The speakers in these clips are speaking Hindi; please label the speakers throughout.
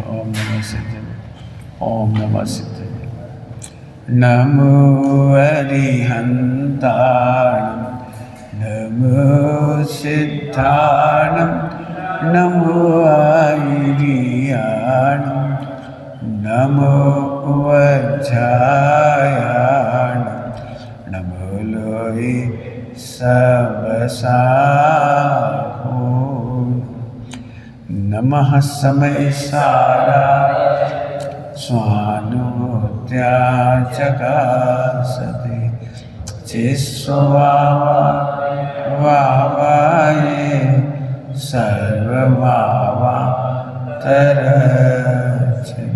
Speaker 1: ओम नमः सिद्धाय, ओम नमः सिद्धाय। नमो अरिहन्ताणं, नमो सिद्धाणं, नमो आयिर्याणं, नमो वज्रायाणं, नमो लोहि सबसाहूणं, नमः समय सारा स्वानुत्या चकासते चिस्वावाये सर्ववावा तरचने।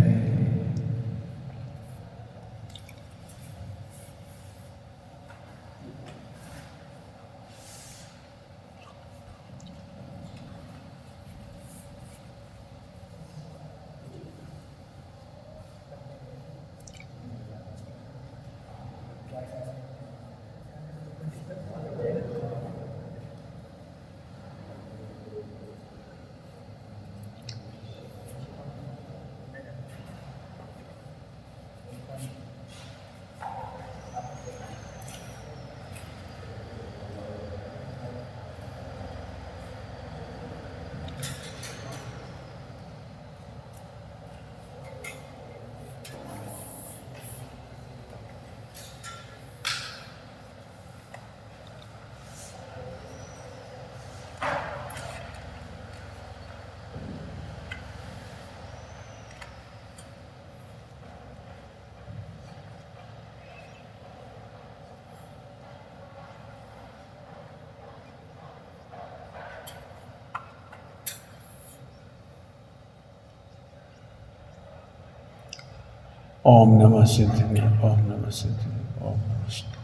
Speaker 1: ओम नमः सिद्धाय, ओम नमः सिद्धाय, ओम नमः सिद्धाय।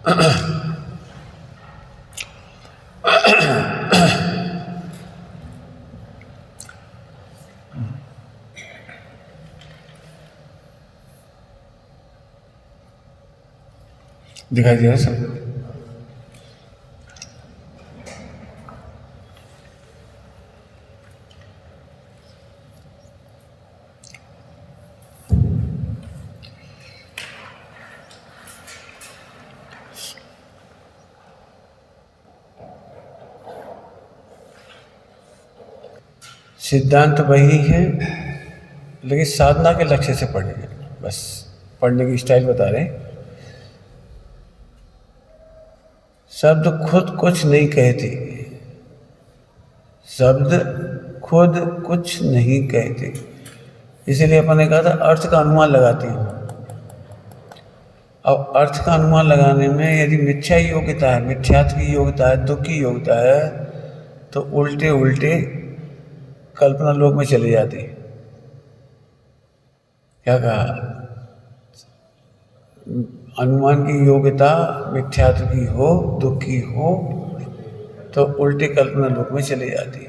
Speaker 1: दिखाई दिया सब? सिद्धांत वही है, लेकिन साधना के लक्ष्य से पढ़ेंगे। बस पढ़ने की स्टाइल बता रहे हैं। शब्द खुद कुछ नहीं कहते, शब्द खुद कुछ नहीं कहते, इसीलिए अपन ने कहा था अर्थ का अनुमान लगाते हैं। अब अर्थ का अनुमान लगाने में यदि मिथ्या योग्यता है, मिथ्यात्व की योग्यता है, दुख की योग्यता है, तो उल्टे उल्टे कल्पना लोक में चले जाते। क्या कहा? अनुमान की योग्यता मिथ्यात्व की हो, दुख की हो, तो उल्टे कल्पना लोक में चले जाती।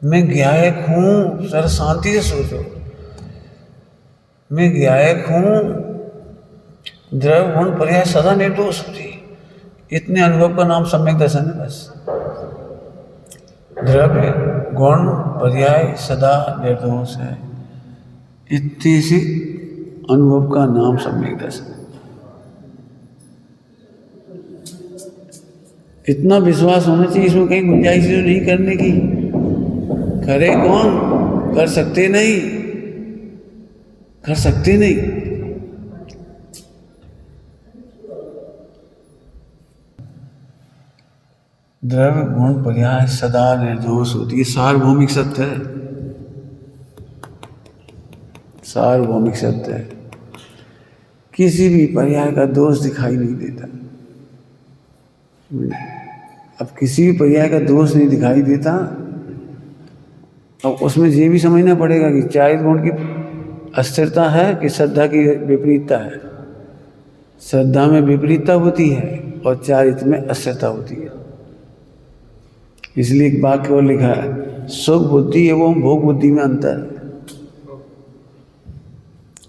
Speaker 1: मैं ज्ञायक हूं, सर शांति से सोचो, मैं ज्ञायक हूं, द्रव्य गुण पर्याय सदा निर्दोष होती, इतने अनुभव का नाम सम्यक दर्शन है। बस द्रव्य गुण पर्याय सदा निर्दोष है, इतनी सी अनुभव का नाम सम्यक दर्शन। इतना विश्वास होना चाहिए, इसमें कहीं गुंजाइश नहीं करने की। करे कौन? कर सकते नहीं, कर सकते नहीं। द्रव्य गुण पर्याय सदा निर्दोष होती है, सार्वभौमिक सत्य है, सार्वभौमिक सत्य है। किसी भी पर्याय का दोष दिखाई नहीं देता। अब किसी भी पर्याय का दोष नहीं दिखाई देता, अब उसमें ये भी समझना पड़ेगा कि चारित्र गुण की अस्थिरता है कि श्रद्धा की विपरीतता है। श्रद्धा में विपरीतता होती है और चारित्र में अस्थिरता होती है। इसलिए एक वाक्य और लिखा है, सुख बुद्धि एवं भोग बुद्धि में अंतर है।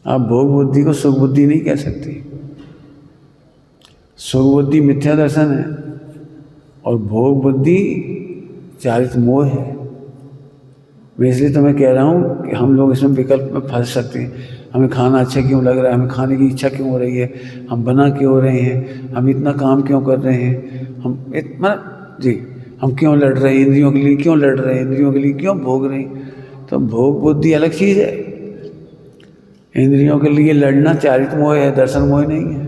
Speaker 1: आप भोग बुद्धि को सुख बुद्धि नहीं कह सकते। सुख बुद्धि मिथ्या दर्शन है और भोग बुद्धि चारित्र मोह है। मैं इसलिए तो मैं कह रहा हूँ कि हम लोग इसमें विकल्प में फंस सकते हैं। हमें खाना अच्छा क्यों लग रहा है, हमें खाने की इच्छा क्यों हो रही है, हम बना क्यों हो रहे हैं, हम इतना काम क्यों कर रहे हैं, हम इतना जी हम क्यों लड़ रहे हैं, इंद्रियों के लिए क्यों लड़ रहे हैं, इंद्रियों के लिए क्यों भोग रहे हैं। तो भोग बुद्धि अलग चीज़ है। इंद्रियों के लिए लड़ना चारित मोह है, दर्शन मोह नहीं है।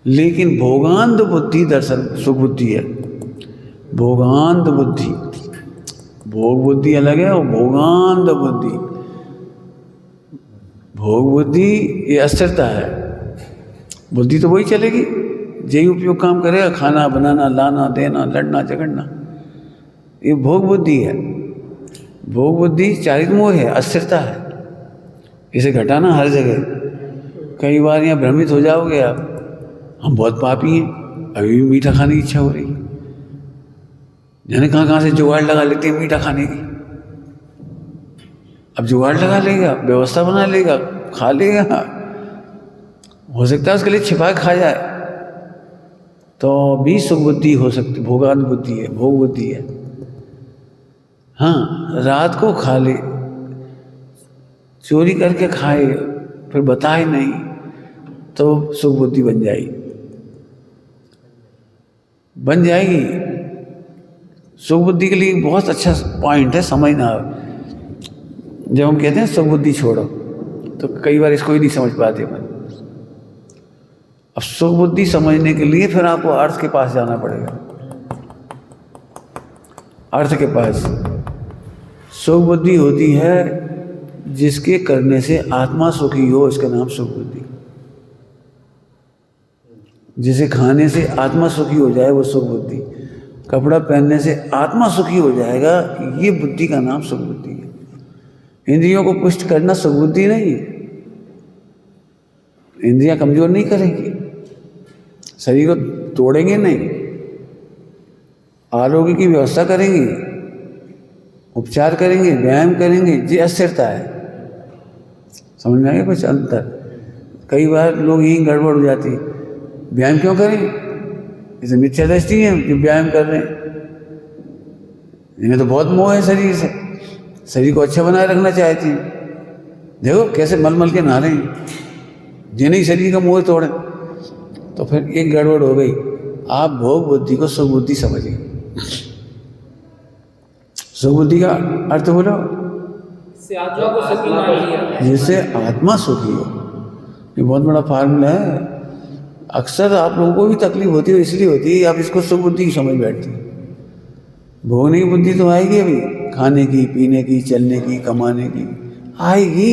Speaker 1: लेकिन भोगांध बुद्धि दर्शन सुख बुद्धि है। भोगांध बुद्धि, भोग बुद्धि अलग है और भोगांध बुद्धि, भोग बुद्धि ये अस्थिरता है। बुद्धि तो वही चलेगी यही उपयोग काम करेगा, खाना बनाना, लाना देना, लड़ना झगड़ना, ये भोग बुद्धि है। भोग बुद्धि चारित मोह है, अस्थिरता है। इसे घटाना हर जगह। कई बार यहाँ भ्रमित हो जाओगे आप, हम बहुत पापी हैं, अभी भी मीठा खाने की इच्छा हो रही है। जाने कहाँ से जुगाड़ लगा लेते हैं मीठा खाने की। अब जुगाड़ लगा लेगा, व्यवस्था बना लेगा, खा लेगा, हो सकता है उसके लिए छिपा के खा जाए, तो भी सुख बुद्धि हो सकती, भोगांध बुद्धि है, भोग बुद्धि है। हाँ, रात को खा ले, चोरी करके खाए, फिर बताए नहीं, तो सुख बुद्धि बन जाएगी। सुख बुद्धि के लिए बहुत अच्छा पॉइंट है, समझना। जब हम कहते हैं सुख बुद्धि छोड़ो, तो कई बार इसको ही नहीं समझ पाते अपन। अब सुख बुद्धि समझने के लिए फिर आपको अर्थ के पास जाना पड़ेगा। अर्थ के पास सुख बुद्धि होती है जिसके करने से आत्मा सुखी हो, इसका नाम सुख बुद्धि। जिसे खाने से आत्मा सुखी हो जाए वो सुख बुद्धि। कपड़ा पहनने से आत्मा सुखी हो जाएगा, ये बुद्धि का नाम सुख बुद्धि है। इंद्रियों को पुष्ट करना सुख बुद्धि नहीं है। इंद्रियां कमजोर नहीं करेंगी, शरीर को तोड़ेंगे नहीं, आरोग्य की व्यवस्था करेंगे, उपचार करेंगे, व्यायाम करेंगे। ये अस्थिरता है। समझ में आएगा कुछ अंतर? कई बार लोग यही गड़बड़ हो जाती है। व्यायाम क्यों करें? इसे मिथ्या दृष्टि है कि व्यायाम कर रहे हैं। इन्हें तो बहुत मोह है शरीर से, शरीर को अच्छा बनाए रखना चाहती हैं। देखो कैसे मल मल के नहा रहे हैं, जिन्हें शरीर का मोह तोड़े। तो फिर एक गड़बड़ हो गई। आप भोग बुद्धि को सुख बुद्धि समझिए। सुख बुद्धि का अर्थ बोलो, जिससे आत्मा सुखी हो। ये बहुत बड़ा फार्मूला है। अक्सर आप लोगों को भी तकलीफ होती है, इसलिए होती है आप इसको सुख बुद्धि समझ बैठते हैं। भोगने की बुद्धि तो आएगी, अभी खाने की, पीने की, चलने की, कमाने की आएगी,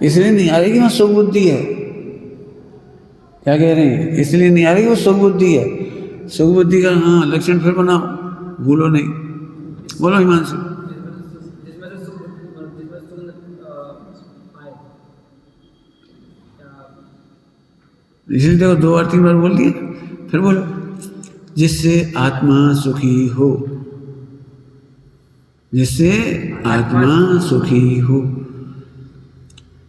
Speaker 1: इसलिए नहीं आ रही कि वहाँ सुख बुद्धि है। क्या कह रहे हैं? इसलिए नहीं आ रही, वो सुख बुद्धि है। सुख बुद्धि का हाँ लक्षण फिर बनाओ, भूलो नहीं। बोलो हिमांशु। इसलिए देखो 2 बार 3 बार बोल दिए, फिर बोलो जिससे आत्मा सुखी हो, जिससे आत्मा सुखी हो।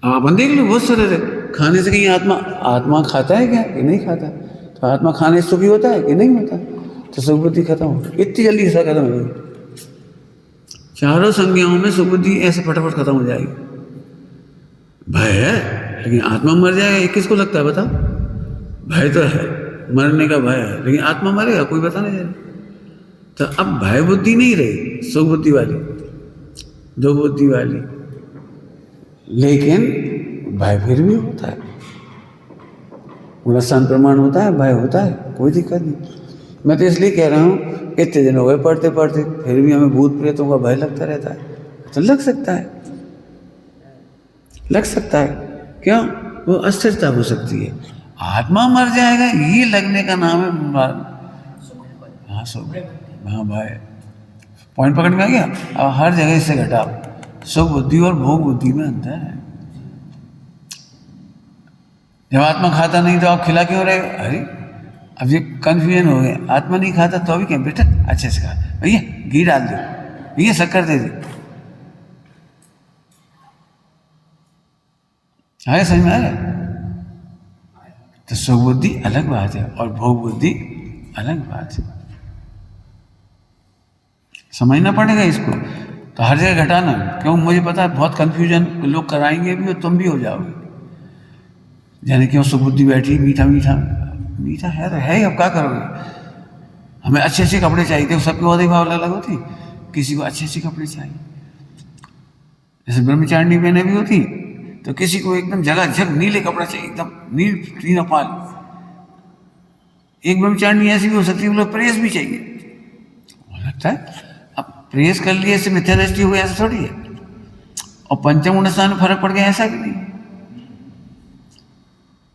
Speaker 1: अपन देख लो बहुत सरल है। खाने से कहीं आत्मा खाता है क्या कि नहीं खाता? तो आत्मा खाने से सुखी होता है कि नहीं होता? तो सुख बुद्धि खत्म हो, इतनी जल्दी ऐसा खत्म हो गई। चारों संज्ञाओं में सुख बुद्धि ऐसे फटाफट खत्म हो जाएगी। भय है लेकिन आत्मा मर जाएगा, ये किसको लगता है बताओ? भय तो है, मरने का भय है, लेकिन आत्मा मरेगा कोई बता नहीं जाएगा। तो अब भय बुद्धि नहीं रही, सुख बुद्धि वाली, दो बुद्धि वाली। लेकिन भय फिर भी होता है, गुणस्थान प्रमाण होता है, भय होता है, कोई दिक्कत नहीं। मैं तो इसलिए कह रहा हूँ इतने दिन हो गए पढ़ते पढ़ते, फिर भी हमें भूत प्रेतों का भय लगता रहता है। तो लग सकता है, लग सकता है। क्यों? वो अस्थिरता हो सकती है। आत्मा मर जाएगा ये लगने का नाम है हाँ सुख, हाँ भय। पॉइंट पकड़ में आ गया? अब हर जगह इससे घटाओ, सुख बुद्धि और भोग बुद्धि में अंतर है। जब आत्मा खाता नहीं तो आप खिला क्यों रहे? अरे अब ये कन्फ्यूजन हो गया। आत्मा नहीं खाता तो अभी क्या बेटा अच्छे से खा, भैया घी डाल दो, भैया शक्कर दे दे। आया समझ में आया? तो सुख बुद्धि अलग बात है और भोग बुद्धि अलग बात है। समझना पड़ेगा इसको। तो हर जगह घटाना, क्यों? मुझे पता है बहुत कन्फ्यूजन लोग कराएंगे भी और तुम भी हो जाओगे। जाने क्यों सुबुद्धि बैठी मीठा मीठा मीठा है तो है ही, अब क्या करोगे? हमें अच्छे अच्छे कपड़े चाहिए थे, सबके वादे भाव अलग अलग होती, किसी को अच्छे अच्छे कपड़े चाहिए, जैसे ब्रह्मचारिणी बहनें भी होती, तो किसी को एकदम जगह झग नीले कपड़ा चाहिए, एकदम नील तीनों पाल। एक ब्रह्मचारिणी ऐसी भी हो सकती है, लोग प्रेस भी चाहिए, लगता है अब प्रेस कर लिए इससे मिथ्या दृष्टि हो गया, ऐसा थोड़ी है। और पंचम गुण स्थान में फर्क पड़ गया, ऐसा कि नहीं?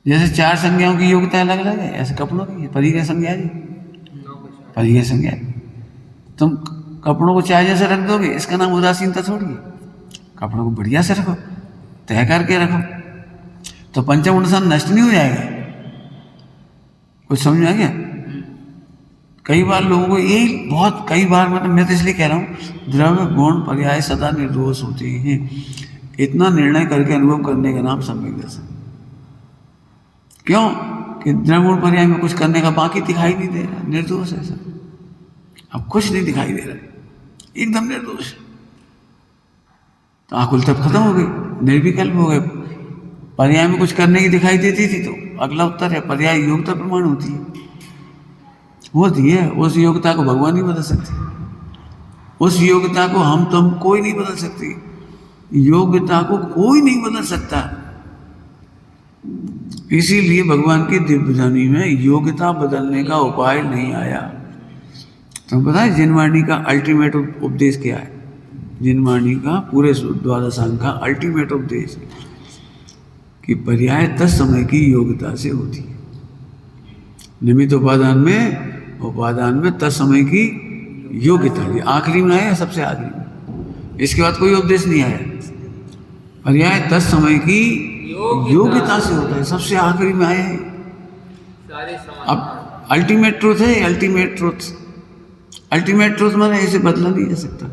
Speaker 1: जैसे 4 संज्ञाओं की योग्यता अलग अलग है, ऐसे कपड़ों की परी का संज्ञा जी, परी का संज्ञा। तुम कपड़ों को चाहे जैसे रख दोगे, इसका नाम उदासीनता थोड़ी है। कपड़ों को बढ़िया से रखो, तय करके रखो, तो पंचम गुण स्थान नष्ट नहीं हो जाएगा। कुछ समझ में आ गया? कई बार लोगों को यही बहुत, कई बार मतलब मैं तो इसलिए कह रहा हूँ, द्रव्य गुण पर्याय सदा निर्दोष होते हैं, इतना निर्णय करके अनुभव करने का नाम सम्यक दर्शन। क्यों? कि द्रव्य गुण पर्याय में कुछ करने का बाकी दिखाई नहीं दे रहा, निर्दोष है सब, अब कुछ नहीं दिखाई दे रहा, एकदम निर्दोष। तो आकुल तब खत्म हो गई, निर्विकल्प हो गए। पर्याय में कुछ करने की दिखाई देती थी, तो अगला उत्तर है पर्याय योग्यता प्रमाण होती है। उस योग्यता को भगवान नहीं बदल सकते, उस योग्यता को हम तुम कोई नहीं बदल सकते, योग्यता को कोई नहीं बदल सकता। इसीलिए भगवान की दिव्यवाणी में योग्यता बदलने का उपाय नहीं आया। तो पता है जिनवाणी का अल्टीमेट उपदेश क्या है? जिनवाणी का पूरे द्वादशांग का अल्टीमेट उपदेश कि पर्याय तत्समय की योग्यता से होती है। निमित्त उपादान में तत्समय की योग्यता, आखिरी में आया, सबसे आखिरी में, इसके बाद कोई उपदेश नहीं आया। पर्याय तत्समय की योग्यता से होता है, सबसे आखिरी में आया है। अब अल्टीमेट ट्रूथ है, अल्टीमेट ट्रूथ माने इसे बदला नहीं जा सकता।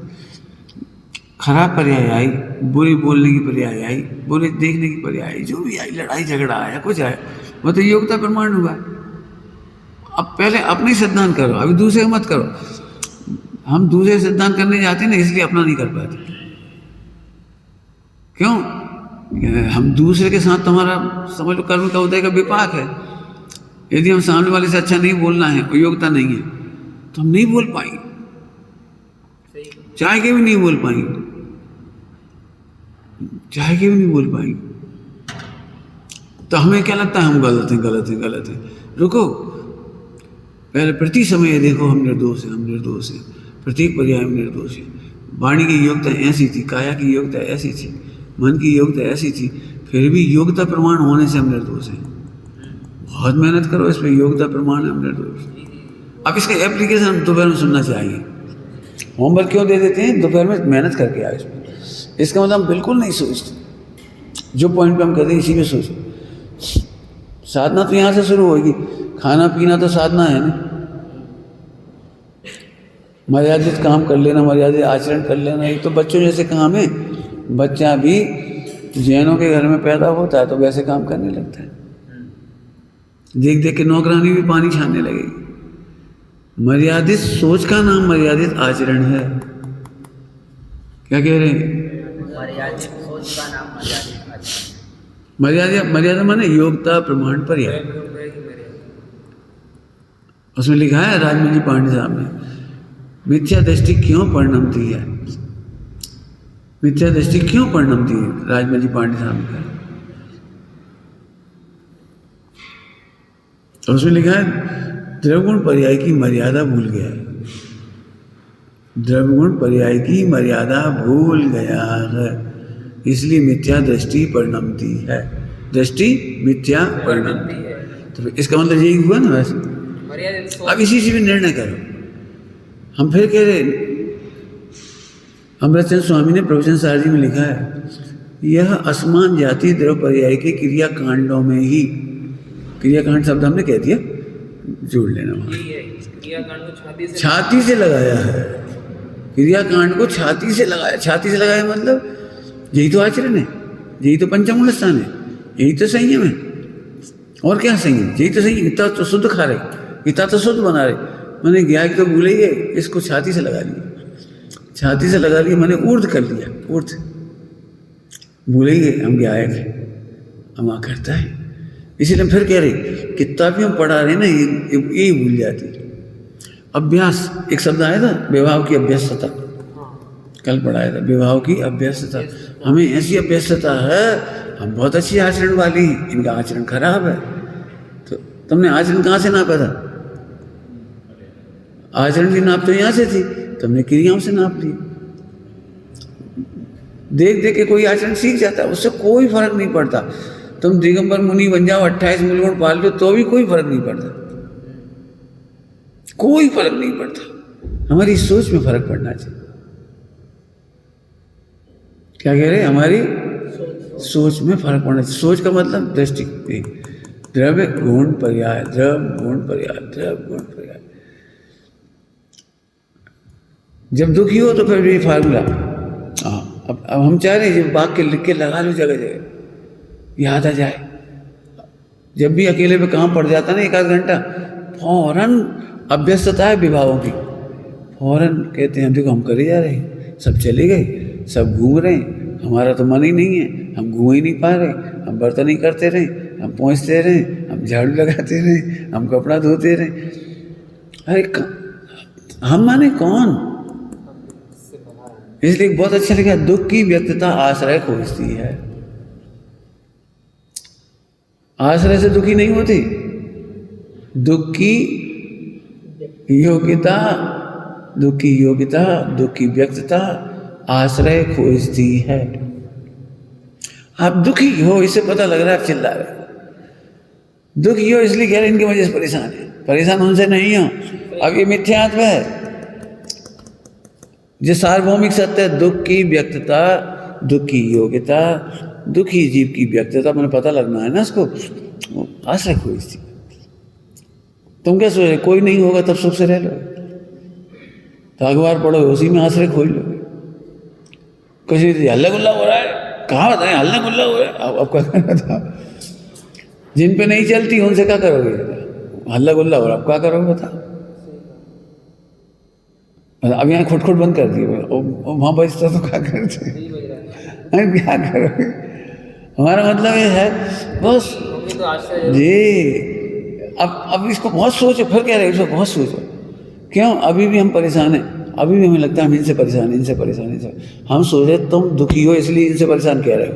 Speaker 1: खराब पर्याय आई, बुरी बोलने की पर्याय आई, बुरे देखने की पर्याय आई, जो भी आई, लड़ाई झगड़ा आया, कुछ आया, वो तो योग्यता प्रमाण हुआ। अब पहले अपनी सिद्धांत करो, अभी दूसरे मत करो। हम दूसरे सिद्धांत करने जाते हैं ना, इसलिए अपना नहीं कर पाते। क्यों? हम दूसरे के साथ तुम्हारा समझ लो कर्म का उदय का विपाक है। यदि हम सामने वाले से अच्छा नहीं बोलना है, योग्यता नहीं है, तो हम नहीं बोल पाएंगे, चाहे के भी नहीं बोल पाएंगे, चाहे के भी नहीं बोल पाएंगे। तो हमें क्या लगता है? हम गलत हैं। रुको, पहले प्रति समय देखो, हम निर्दोष हैं, प्रत्येक पर्याय में निर्दोष है। वाणी की योग्यता ऐसी थी, काया की योग्यता ऐसी थी, मन की योग्यता ऐसी थी, फिर भी योग्यता प्रमाण होने से हम निर्दोष हैं। बहुत मेहनत करो इस पर, योग्यता प्रमाण है, हम निर्दोष। अब इसका एप्लीकेशन हम दोपहर में सुनना चाहिए। होमवर्क क्यों दे देते हैं? दोपहर में मेहनत करके आओ इसमें। इसका मतलब हम बिल्कुल नहीं सोचते, जो पॉइंट पे हम कहते हैं इसी में सोचो। साधना तो यहाँ से शुरू होगी, खाना पीना तो साधना है ना। मर्यादित काम कर लेना, मर्यादित आचरण कर लेना, एक तो बच्चों जैसे काम है। बच्चा भी जैनों के घर में पैदा होता है तो वैसे काम करने लगता है, देख देख के नौकरानी भी पानी छानने लगेगी। मर्यादित सोच का नाम मर्यादित आचरण है। क्या कह रहे हैं?
Speaker 2: मर्यादित सोच का नाम मर्यादित आचरण।
Speaker 1: मर्यादा माने योग्यता प्रमाण पर्याय। उसमें लिखा है राजमल जी पांडे साहब ने, मिथ्या दृष्टि क्यों परिणमती है? मिथ्या दृष्टि क्यों परिणमती है? राजमल जी पांडे साहब ने कहा। तो उसमें लिखा है द्रव्यगुण पर्याय की मर्यादा भूल गया है, द्रव्यगुण पर्याय की मर्यादा भूल गया है, इसलिए मिथ्या दृष्टि परिणमती है। दृष्टि मिथ्या परिणमती है, तो इसका मतलब यही हुआ ना। वैसे अब इसी से भी निर्णय करो। हम फिर कह रहे, अमृतचंद्र स्वामी ने प्रवचन सारजी में लिखा है, यह असमान जाति द्रव्य पर्याय के क्रियाकांडों में ही, क्रियाकांड शब्द हमने कह दिया, जोड़ लेना वहाँ, छाती से लगाया है। क्रियाकांड को छाती से लगाया, छाती से लगाया मतलब यही तो आचरण है, यही तो पंचम स्थान है, यही तो संयम है। और क्या संयम? यही तो संयम। इतना तो शुद्ध खा रहे, इतना तो शुद्ध बना रहे, मैंने ज्ञान तो भूले ही, इसको छाती से लगा लिया। छाती से लगा लिया, मैंने ऊर्ध कर लिया, ऊर्ध भूले ही हम गायक है, अमा करता है। इसीलिए फिर कह रहे किताबें हम पढ़ा रहे ना, ये भूल जाती। अभ्यास एक शब्द आया था, विवाह की अभ्यस्तता, कल पढ़ाया था, विवाह की अभ्यस्तता। हमें ऐसी अभ्यस्तता है, हम बहुत अच्छी आचरण वाली हैं, इनका आचरण खराब है। तो तुमने आचरण कहाँ से नापा था? आचरण की नाप तो यहाँ से थी, तुमने क्रियाओं से नाप ली। देख देख के कोई आचरण सीख जाता है, उससे कोई फर्क नहीं पड़ता। तुम दिगंबर मुनि बन जाओ, 28 मूलगुण पाल लो, तो भी कोई फर्क नहीं पड़ता, कोई फर्क नहीं पड़ता। हमारी सोच में फर्क पड़ना चाहिए। क्या कह रहे? हमारी सोच में फर्क पड़ना चाहिए। सोच का मतलब दृष्टि, द्रव्य गुण पर्याय, द्रव्य गुण पर्याय, द्रव्य गुण पर्याय। जब दुखी हो तो फिर ये फार्मूला, अब हम चाह रहे हैं जब वाक्य लिख के लगा लो, जगह जगह याद आ जाए। जब भी अकेले पे काम पड़ जाता ना, 1 आध घंटा, फौरन अभ्यस्तता है विभागों की, फौरन कहते हैं देखो हम करे जा रहे हैं, सब चले गए, सब घूम रहे हैं, हमारा तो मन ही नहीं है, हम घूम ही नहीं पा रहे, हम बर्तन ही करते रहे, हम पहुँचते रहे, हम झाड़ू लगाते रहे, हम कपड़ा धोते रहे। अरे हम माने कौन? इसलिए बहुत अच्छा लिखा, दुख की व्यक्तता आश्रय खोजती है। आश्रय से दुखी नहीं होती, दुख की योग्यता, दुख की योग्यता, दुख की व्यक्तता आश्रय खोजती है। आप दुखी हो, इससे पता लग रहा है आप चिल्ला रहे। दुखी हो इसलिए कह रहे इनकी वजह से परेशान है, परेशान उनसे नहीं हो। अब ये मिथ्यात्व है। जो सार्वभौमिक सत्य है, दुख की व्यक्तता, दुख की योग्यता, दुखी जीव की व्यक्तता, मैंने पता लगना है ना इसको, आश्रय खोजती। तुम क्या सोच रहे कोई नहीं होगा तब सुख से रह लो, तो अखबार पढ़ो उसी में आश्रय खोज लो। किसी हल्ला गुल्ला हो रहा है, कहाँ बताएं हल्ला गुल्ला हो रहा है, अब क्या करना था? जिन पे नहीं चलती उनसे क्या करोगे? हल्ला गुल्ला हो रहा, अब क्या करोगे बता? अब यहाँ खुट बंद कर दिए, वहाँ बजता तो क्या करते? क्या करोगे? हमारा मतलब ये है बस जी। अब इसको बहुत सोचो, फिर कह रहे इसको बहुत सोचो। क्यों? अभी भी हम परेशान हैं, अभी भी हमें लगता है हम इनसे परेशान, इनसे परेशान, इनसे। हम सोच रहे तुम दुखी हो इसलिए इनसे परेशान कह रहे हो।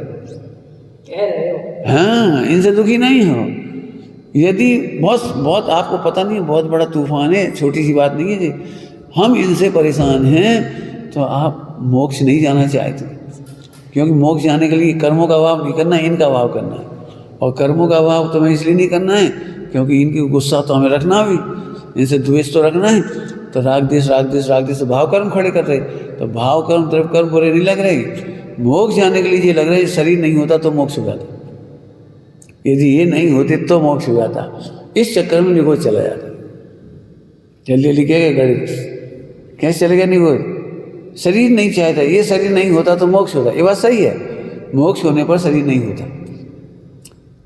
Speaker 1: हाँ, इनसे दुखी नहीं हो। यदि बहुत आपको पता नहीं, बहुत बड़ा तूफान है, छोटी सी बात नहीं है जी। हम इनसे परेशान हैं तो आप मोक्ष नहीं जाना चाहते, क्योंकि मोक्ष जाने के लिए कर्मों का अभाव नहीं करना है, इनका अभाव करना है। और कर्मों का अभाव तुम्हें इसलिए नहीं करना है क्योंकि इनकी गुस्सा तो हमें रखना भी, इनसे द्वेष तो रखना है। तो राग देश तो भाव कर्म खड़े कर रहे, तो भाव कर्म द्रव्य कर्म बुरे नहीं लग रहे। मोक्ष जाने के लिए ये लग रहा है शरीर नहीं होता तो मोक्ष हो जाता, यदि ये नहीं होते तो मोक्ष हो जाता। इस चक्कर में निगोज चला जाता। जल्दी जल्दी क्या गाड़ी कैसे चले गया निगोज? शरीर नहीं चाहता, ये शरीर नहीं होता तो मोक्ष होता। ये बात सही है, मोक्ष होने पर शरीर नहीं होता,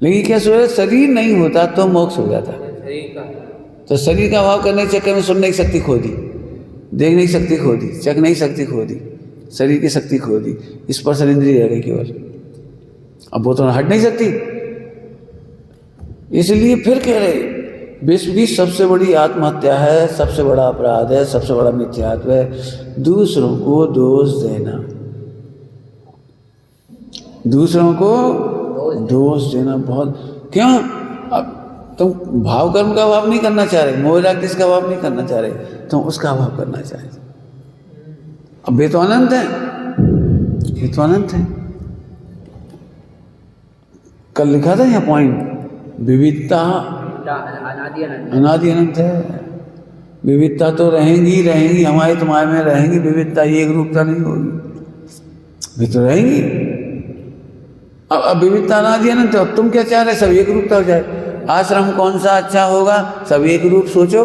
Speaker 1: लेकिन क्या सोचा शरीर नहीं होता तो मोक्ष हो जाता। तो शरीर का अभाव करने के चक्कर में सुन नहीं शक्ति खो दी, देख नहीं शक्ति खो दी, चख नहीं शक्ति खो दी, शरीर की शक्ति खो दी, स्पर्श इंद्रिय रह गई केवल। अब वो तो हट नहीं सकती। इसलिए फिर कह रहे विश्व की सबसे बड़ी आत्महत्या है, सबसे बड़ा अपराध है, सबसे बड़ा मिथ्यात्व है दूसरों को दोष देना। दूसरों को दोष देना बहुत। क्यों? अब तुम भाव कर्म का अभाव नहीं करना चाह रहे, मोह राग देश का अभाव नहीं करना चाह रहे, तुम उसका अभाव करना चाह रहे। अब ये तो अनंत है, ये तो अनंत है। कल लिखा था यहाँ पॉइंट, विविधता अनादि अनंत है। विविधता तो रहेंगी रहेंगी, हमारे तुम्हारे में रहेंगी विविधता, एक रूपता नहीं होगी, वे तो रहेंगी। अब विविधता अनादि अनंत है। अब तुम क्या चाह रहे? सब एक रूपता हो जाए। आश्रम कौन सा अच्छा होगा? सब एक रूप सोचो,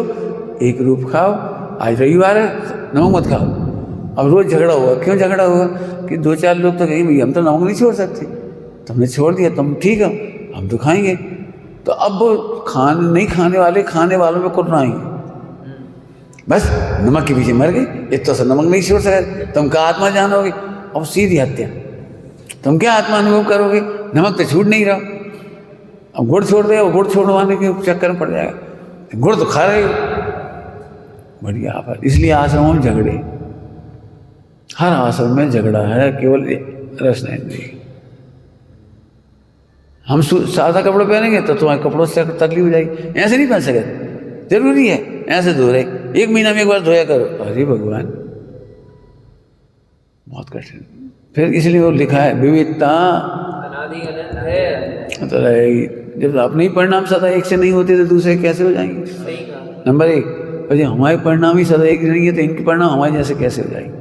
Speaker 1: एक रूप खाओ। आज रविवार है, नमक मत खाओ। अब रोज झगड़ा होगा। क्यों झगड़ा होगा? कि 2-4 लोग तो कहेंगे हम तो नमक नहीं छोड़ सकते, तुमने छोड़ दिया, तुम ठीक हो, हम तो खाएंगे। तो अब नहीं खाने वाले खाने वालों में कुर्राएंगे। बस नमक के पीछे मर गए, इतना सा नमक नहीं छोड़ सके, तुम क्या आत्मा जानोगे? अब सीधी हत्या, तुम क्या आत्मा अनुभव करोगे? नमक तो छूट नहीं रहा, अब गुड़ छोड़ दे, गुड़ छोड़वाने के चक्कर में पड़ जाएगा, गुड़ तो खा रहे हो। बढ़िया आप, इसलिए आश्रमों में झगड़े, हर आश्रम में झगड़ा है, केवल रसना इंद्रिय। हम सादा कपड़े पहनेंगे तो तुम्हारे कपड़ों से तकलीफ हो जाएगी, ऐसे नहीं पहन सकते, जरूरी है ऐसे धो रहे, 1 महीना में एक बार धोया करो। अरे भगवान बहुत कठिन। फिर इसलिए वो लिखा है विविधता तो रहेगी। जब अपने ही परिणाम सदा एक से नहीं होते तो दूसरे कैसे हो जाएंगे? नंबर 1, और जब हमारे परिणाम ही सदा एक नहीं है तो इनके परिणाम हमारे जैसे कैसे हो जाएंगे?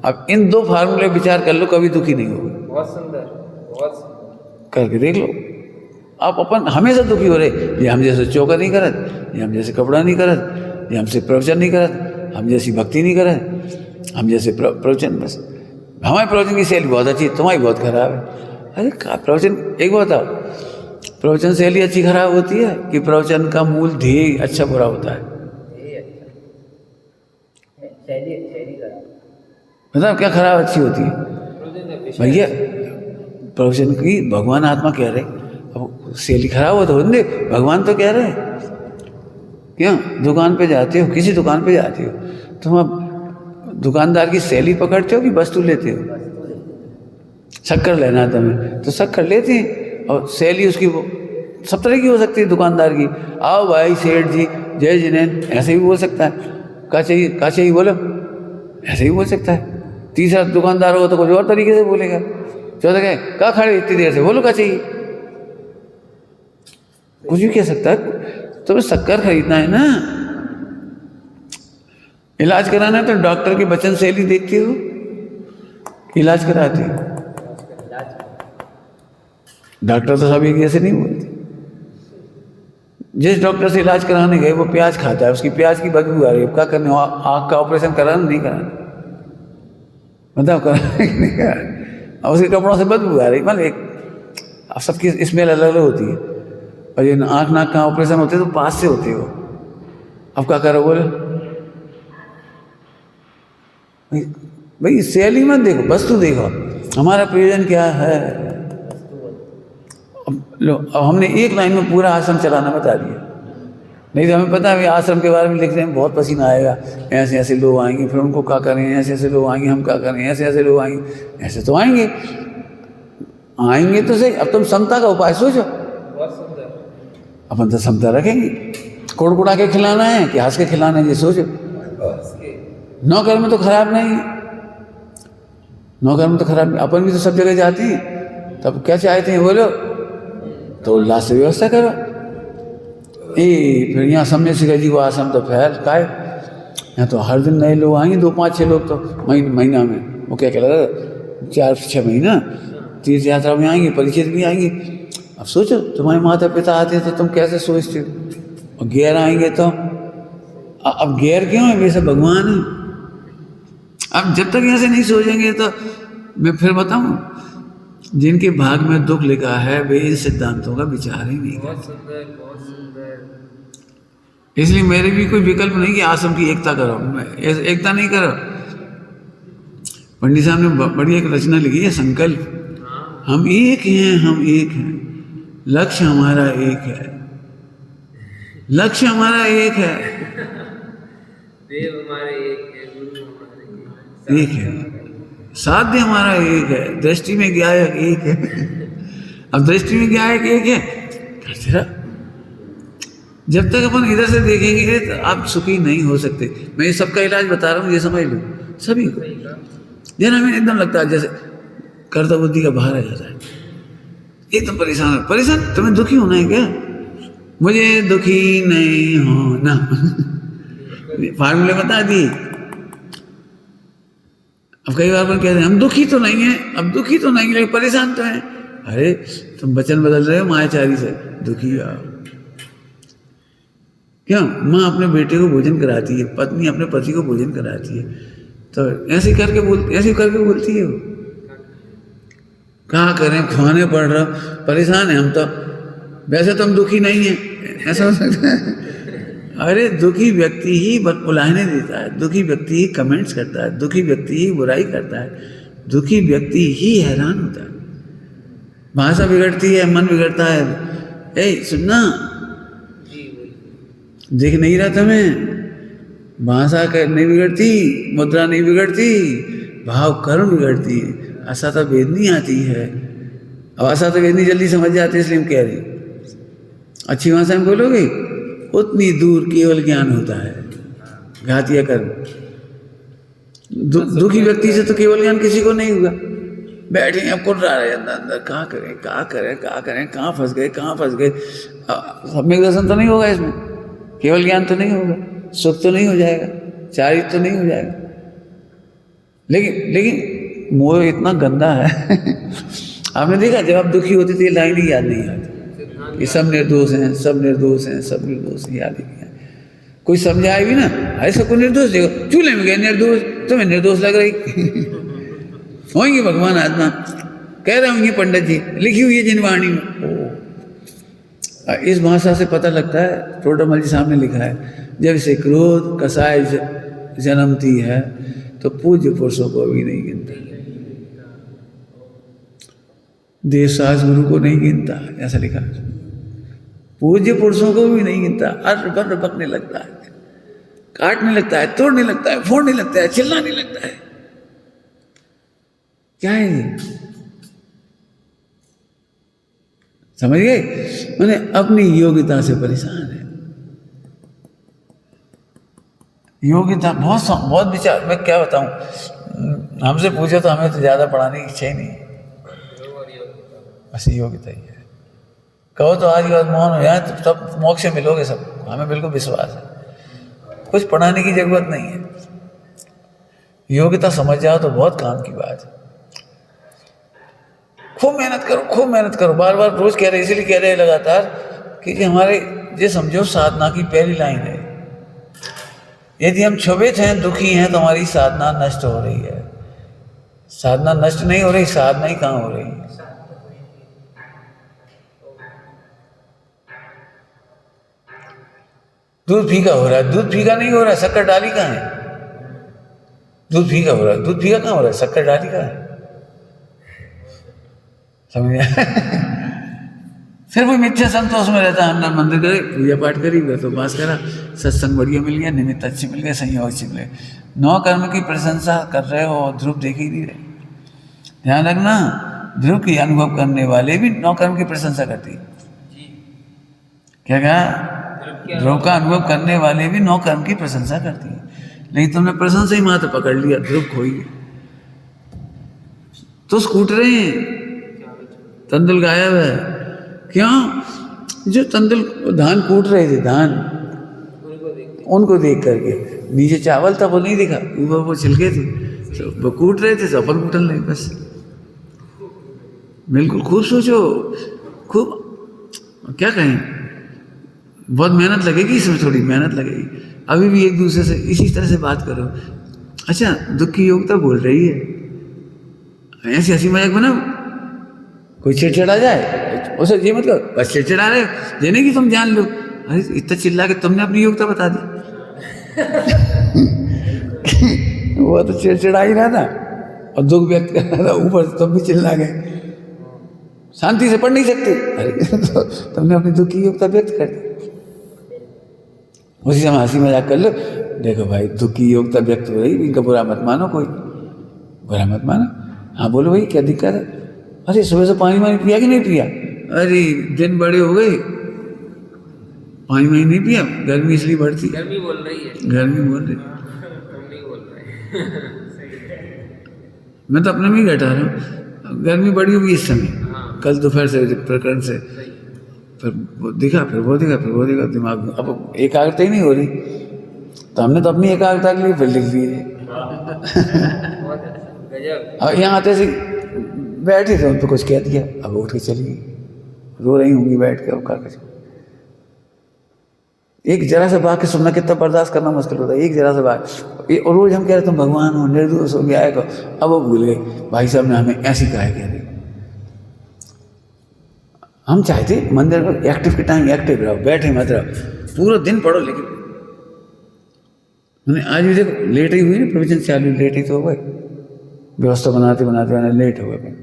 Speaker 1: अब इन 2 फार्मूले विचार कर लो, कभी दुखी नहीं होगे।
Speaker 2: बहुत सुंदर, बहुत सुंदर
Speaker 1: करके देख लो। आप अपन हमेशा दुखी हो रहे, ये हम जैसे चौका नहीं करत, ये हम जैसे कपड़ा नहीं करत, ये हमसे प्रवचन नहीं करत, हम जैसी भक्ति नहीं करत, हम जैसे प्रवचन, बस हमारे प्रवचन की शैली बहुत अच्छी, तुम्हारी बहुत खराब है। अरे प्रवचन एक बात बताओ, प्रवचन शैली अच्छी खराब होती है कि प्रवचन का मूल ध्येय अच्छा बुरा होता है? मतलब क्या खराब अच्छी होती है भैया? प्रवचन की भगवान आत्मा कह रहे, अब शैली खराब हो तो होने दे, भगवान तो कह रहे। क्यों दुकान पे जाते हो, किसी दुकान पे जाते हो, तुम अब दुकानदार की शैली पकड़ते हो कि वस्तु लेते हो? शक्कर लेना है तुम्हें तो शक्कर लेते हैं, और शैली उसकी सब तरह की हो सकती है दुकानदार की। आओ भाई सेठ जी, जय जिनेन, ऐसे भी बोल सकता है। क्या चाहिए बोलो, ऐसे ही बोल सकता है। तीसरा दुकानदार हो तो कुछ और तरीके से बोलेगा। चौथा कहे क्या खड़े इतनी देर से, बोलो क्या चाहिए, कुछ भी कह सकता है। तो शक्कर खरीदना है ना, इलाज कराना है तो डॉक्टर की वचन शैली देखती हो, इलाज कराती हो। डॉक्टर तो सब एक जैसे नहीं बोलते। जिस डॉक्टर से इलाज कराने गए वो प्याज खाता है, उसकी प्याज की बदबू आ रही है, क्या करने, आँख का ऑपरेशन कराना नहीं कराना, बताओ कराना कि नहीं कराना? और उसके कपड़ों से बदबू आ रही, मतलब एक सबकी स्मेल अलग अलग होती है। और ये आँख नाक का ऑपरेशन होते तो पास से होते हो, अब क्या करो बोले? भाई शैली मत देखो, वस्तु देखो, हमारा प्रयोजन क्या है। अब हमने एक लाइन में पूरा आश्रम चलाना बता दिया, नहीं तो हमें पता है आश्रम के बारे में लिखने में बहुत पसीना आएगा। ऐसे ऐसे लोग आएंगे, फिर उनको क्या करें, ऐसे ऐसे लोग आएंगे, हम क्या करें, ऐसे ऐसे लोग आएंगे, ऐसे तो आएंगे तो सही। अब तुम समता का उपाय सोचो, अपन तो समता रखेंगे, कुड़कुड़ा के खिलाना है कि हंस के खिलाना है, ये सोचो। नौकर में तो खराब नहीं, नौकर में तो खराब नहीं, अपन भी तो सब जगह जाते हैं, तब क्या चाहते हैं बोलो, तो उल्लास से व्यवस्था करो। फिर यहाँ समझे सिखा जी को आश्रम तो फैल का है, यहाँ तो हर दिन नए लोग आएंगे, 2-5-6 लोग तो महीना में, वो क्या कहता 4-6 महीना तीर्थ यात्रा में आएंगे, परिचित भी आएंगे। अब सोचो तुम्हारे माता पिता आते हैं तो तुम कैसे सोचते हो, और गैर आएंगे तो अब गैर क्यों है, वैसे भगवान है। अब जब तक ऐसे नहीं सोचेंगे तो मैं फिर बताऊं, जिनके भाग में दुख लिखा है वे इन सिद्धांतों का विचार ही नहीं करते। इसलिए मेरे भी कोई विकल्प नहीं कि आश्रम की एकता करो, एकता नहीं करो। पंडित साहब ने बड़ी एक रचना लिखी है, संकल्प, हम एक हैं, हम एक हैं, लक्ष्य हमारा एक है, लक्ष्य हमारा एक है,
Speaker 2: देव हमारे एक है, गुरु हमारे
Speaker 1: एक है, साध्य हमारा एक है, दृष्टि में ज्ञायक एक है। अब दृष्टि में ज्ञायक एक है, करते रहो। जब तक अपन इधर से देखेंगे तो आप सुखी नहीं हो सकते। मैं ये सबका इलाज बता रहा हूँ, ये समझ लो सभी को। जन हमें एकदम लगता है जैसे कर्ता बुद्धि का बाहर आ जाता है, एकदम परेशान परेशान। तुम्हें दुखी होना है क्या? मुझे दुखी नहीं होना। फार्मूले बता दिए। अब कई बार अपन कहते हैं हम दुखी तो नहीं है, अब दुखी तो नहीं लेकिन परेशान तो है। अरे तुम वचन बदल रहे हो मायाचारी से, दुखी आओ। क्यों? माँ अपने बेटे को भोजन कराती है, पत्नी अपने पति को भोजन कराती है, तो ऐसे करके बोलती है वो। कहाँ करें, खाने पड़ रहा, परेशान है हम तो, वैसे तो हम दुखी नहीं है, ऐसा हो सकता है? अरे दुखी व्यक्ति ही बुलाने देता है, दुखी व्यक्ति ही कमेंट्स करता है, दुखी व्यक्ति ही बुराई करता है, दुखी व्यक्ति ही हैरान होता है। भाषा बिगड़ती है, मन बिगड़ता है। ए सुनना, देख नहीं रहा तुम्हें, भाषा नहीं बिगड़ती, मुद्रा नहीं बिगड़ती, भाव कर्म बिगड़ती है। आशा तो वेद नहीं आती है। अब आशा तो वेद नहीं जल्दी समझ जाते, इसलिए हम कह रहे हैं। अच्छी भाषा में बोलोगे उतनी दूर केवल ज्ञान होता है, घातिया कर्म। दुखी व्यक्ति से तो केवल ज्ञान किसी को नहीं हुआ। बैठे अब कुट रहा है अंदर अंदर, कहाँ करें कहाँ करें कहाँ करें, कहाँ फंस गए कहाँ फंस गए। सम्यक दर्शन तो नहीं होगा इसमें, केवल ज्ञान तो नहीं होगा, सुख तो नहीं हो जाएगा, चारित्र तो नहीं हो जाएगा। लेकिन मोह इतना गंदा है आपने देखा जब आप दुखी होते थे लाइन ही याद नहीं आती कि सब निर्दोष हैं, सब निर्दोष हैं, सब निर्दोष हैं, याद नहीं है। कोई समझाए भी ना, अरे सबको निर्दोष देखो, चूल्हे में गए निर्दोष, तुम्हें निर्दोष लग रही होंगे भगवान आत्मा, कह रहे होंगे पंडित जी, लिखी हुई है जिनवाणी में। इस भाषा से पता लगता है, टोडरमल जी सामने लिखा है, जब से क्रोध कसाय जन्मती है तो पूज्य पुरुषों को भी नहीं गिनता, देवसास गुरु को नहीं गिनता, ऐसा लिखा है। पूज्य पुरुषों को भी नहीं गिनता, अर्र बर्र बकने लगता है, काटने लगता है, तोड़ने लगता है, फोड़ने लगता है, चिल्लाने लगता है। क्या है ये? समझ गए? मैंने अपनी योग्यता से परेशान है। योग्यता बहुत विचार, मैं क्या बताऊं, हमसे पूछो तो हमें तो ज्यादा पढ़ाने की इच्छा ही नहीं, बस योग्यता ही है। कहो तो आज के बाद मोहन हो जाए तो तब मोक्ष मिलोगे सब, हमें बिल्कुल विश्वास है, कुछ पढ़ाने की जरूरत नहीं है। योग्यता समझ जाओ तो बहुत काम की बात है। खूब मेहनत करो, खूब मेहनत करो, बार बार रोज कह रहे, इसीलिए कह रहे लगातार कि ये हमारे ये समझो साधना की पहली लाइन है। यदि हम क्षुभित हैं, दुखी हैं, तो हमारी साधना नष्ट हो रही है। साधना नष्ट नहीं हो रही, साधना ही कहाँ हो रही है। दूध फीका हो रहा है, दूध फीका नहीं हो रहा है, शक्कर डाली कहाँ है? दूध फीका हो रहा है, दूध फीका कहाँ हो रहा है, शक्कर डाली कहाँ है? समझ फिर वो मिथ्या संतोष में रहता है, अंदर मंदिर करे, पूजा पाठ करी, तो बास करा, सत्संग बढ़िया मिल गया, निमित्त अच्छे मिल गए, संयोग अच्छे मिल गए। नौ कर्म की प्रशंसा कर रहे हो, ध्रुव देख ही नहीं रहे। ध्यान रखना, ध्रुव की अनुभव करने वाले भी नौ कर्म की प्रशंसा करती है। क्या कहा? ध्रुव का अनुभव करने वाले भी नौ कर्म की प्रशंसा करती है, लेकिन तुमने प्रशंसा ही मात्र पकड़ लिया, ध्रुव खो गया। तो कूट रहे हैं, तंदुल गायब है। क्यों? जो तंदुल धान कूट रहे थे, धान उनको देख करके, नीचे चावल था वो नहीं दिखा, ऊपर वो छिलके थे, तो वो कूट रहे थे, तो अपन कूटन रहे बस। बिल्कुल खूब सोचो, खूब क्या कहें, बहुत मेहनत लगेगी इसमें, थोड़ी मेहनत लगेगी। अभी भी एक दूसरे से इसी तरह से बात करो। अच्छा, दुख की योग्यता बोल रही है, ऐसी हंसी मजाक बनाओ, कोई चिड़चिड़ा जाए उसे ये मत करो बस चिड़चिड़ा रहे, ये नहीं कि तुम जान लो, अरे इतना चिल्ला के तुमने अपनी योग्यता बता दी वो तो चिड़चिड़ा ही रहा था और दुख व्यक्त कर रहा था, ऊपर तुम भी चिल्ला गए, शांति से पढ़ नहीं सकते, अरे तो तुमने अपनी दुख की योग्यता व्यक्त कर दी। उसी समय हंसी मजाक कर लो, देखो भाई दुख की योग्यता व्यक्त हो रही, इनका बुरा मत मानो, कोई बुरा मत मानो। हाँ बोलो भाई क्या दिक्कत है? अरे सुबह से पानी वानी पिया कि नहीं पिया? अरे दिन बड़े हो गए, पानी वानी नहीं पिया, गर्मी इसलिए बढ़ती,
Speaker 2: गर्मी बोल रही है,
Speaker 1: गर्मी बोल रही,
Speaker 2: हम नहीं बोल रहे
Speaker 1: मैं तो अपने में ही घटा रहा हूँ। गर्मी बढ़ी होगी इस समय, कल दोपहर से प्रकरण से, फिर वो दिखा, फिर वो दिखा, फिर वो दिखा, दिमाग अब एकाग्रता ही नहीं हो रही, तो हमने तो अपनी एकाग्रता के लिए फिर लिख लिए। अब यहाँ आते से बैठे थे, उन पर कुछ कह दिया, अब उठ के चली गई, रो रही होंगी बैठ के, अब क्या करें। एक जरा सा बात के सुनना कितना बर्दाश्त करना मुश्किल होता है, एक जरा सा बात। और रोज हम कह रहे तुम भगवान हो, निर्दोष हो गया है, अब वो भूल गए भाई साहब ने हमें ऐसी कहा कह रही। हम चाहते मंदिर में एक्टिव के टाइम एक्टिव रहो, बैठे मत रहो, पूरा दिन पढ़ो, लेकिन मैंने आज भी देखो लेट ही हुई ना, प्रवचन चालू लेट ही तो हो गए, व्यवस्था बनाते बनाते मैंने लेट हो गए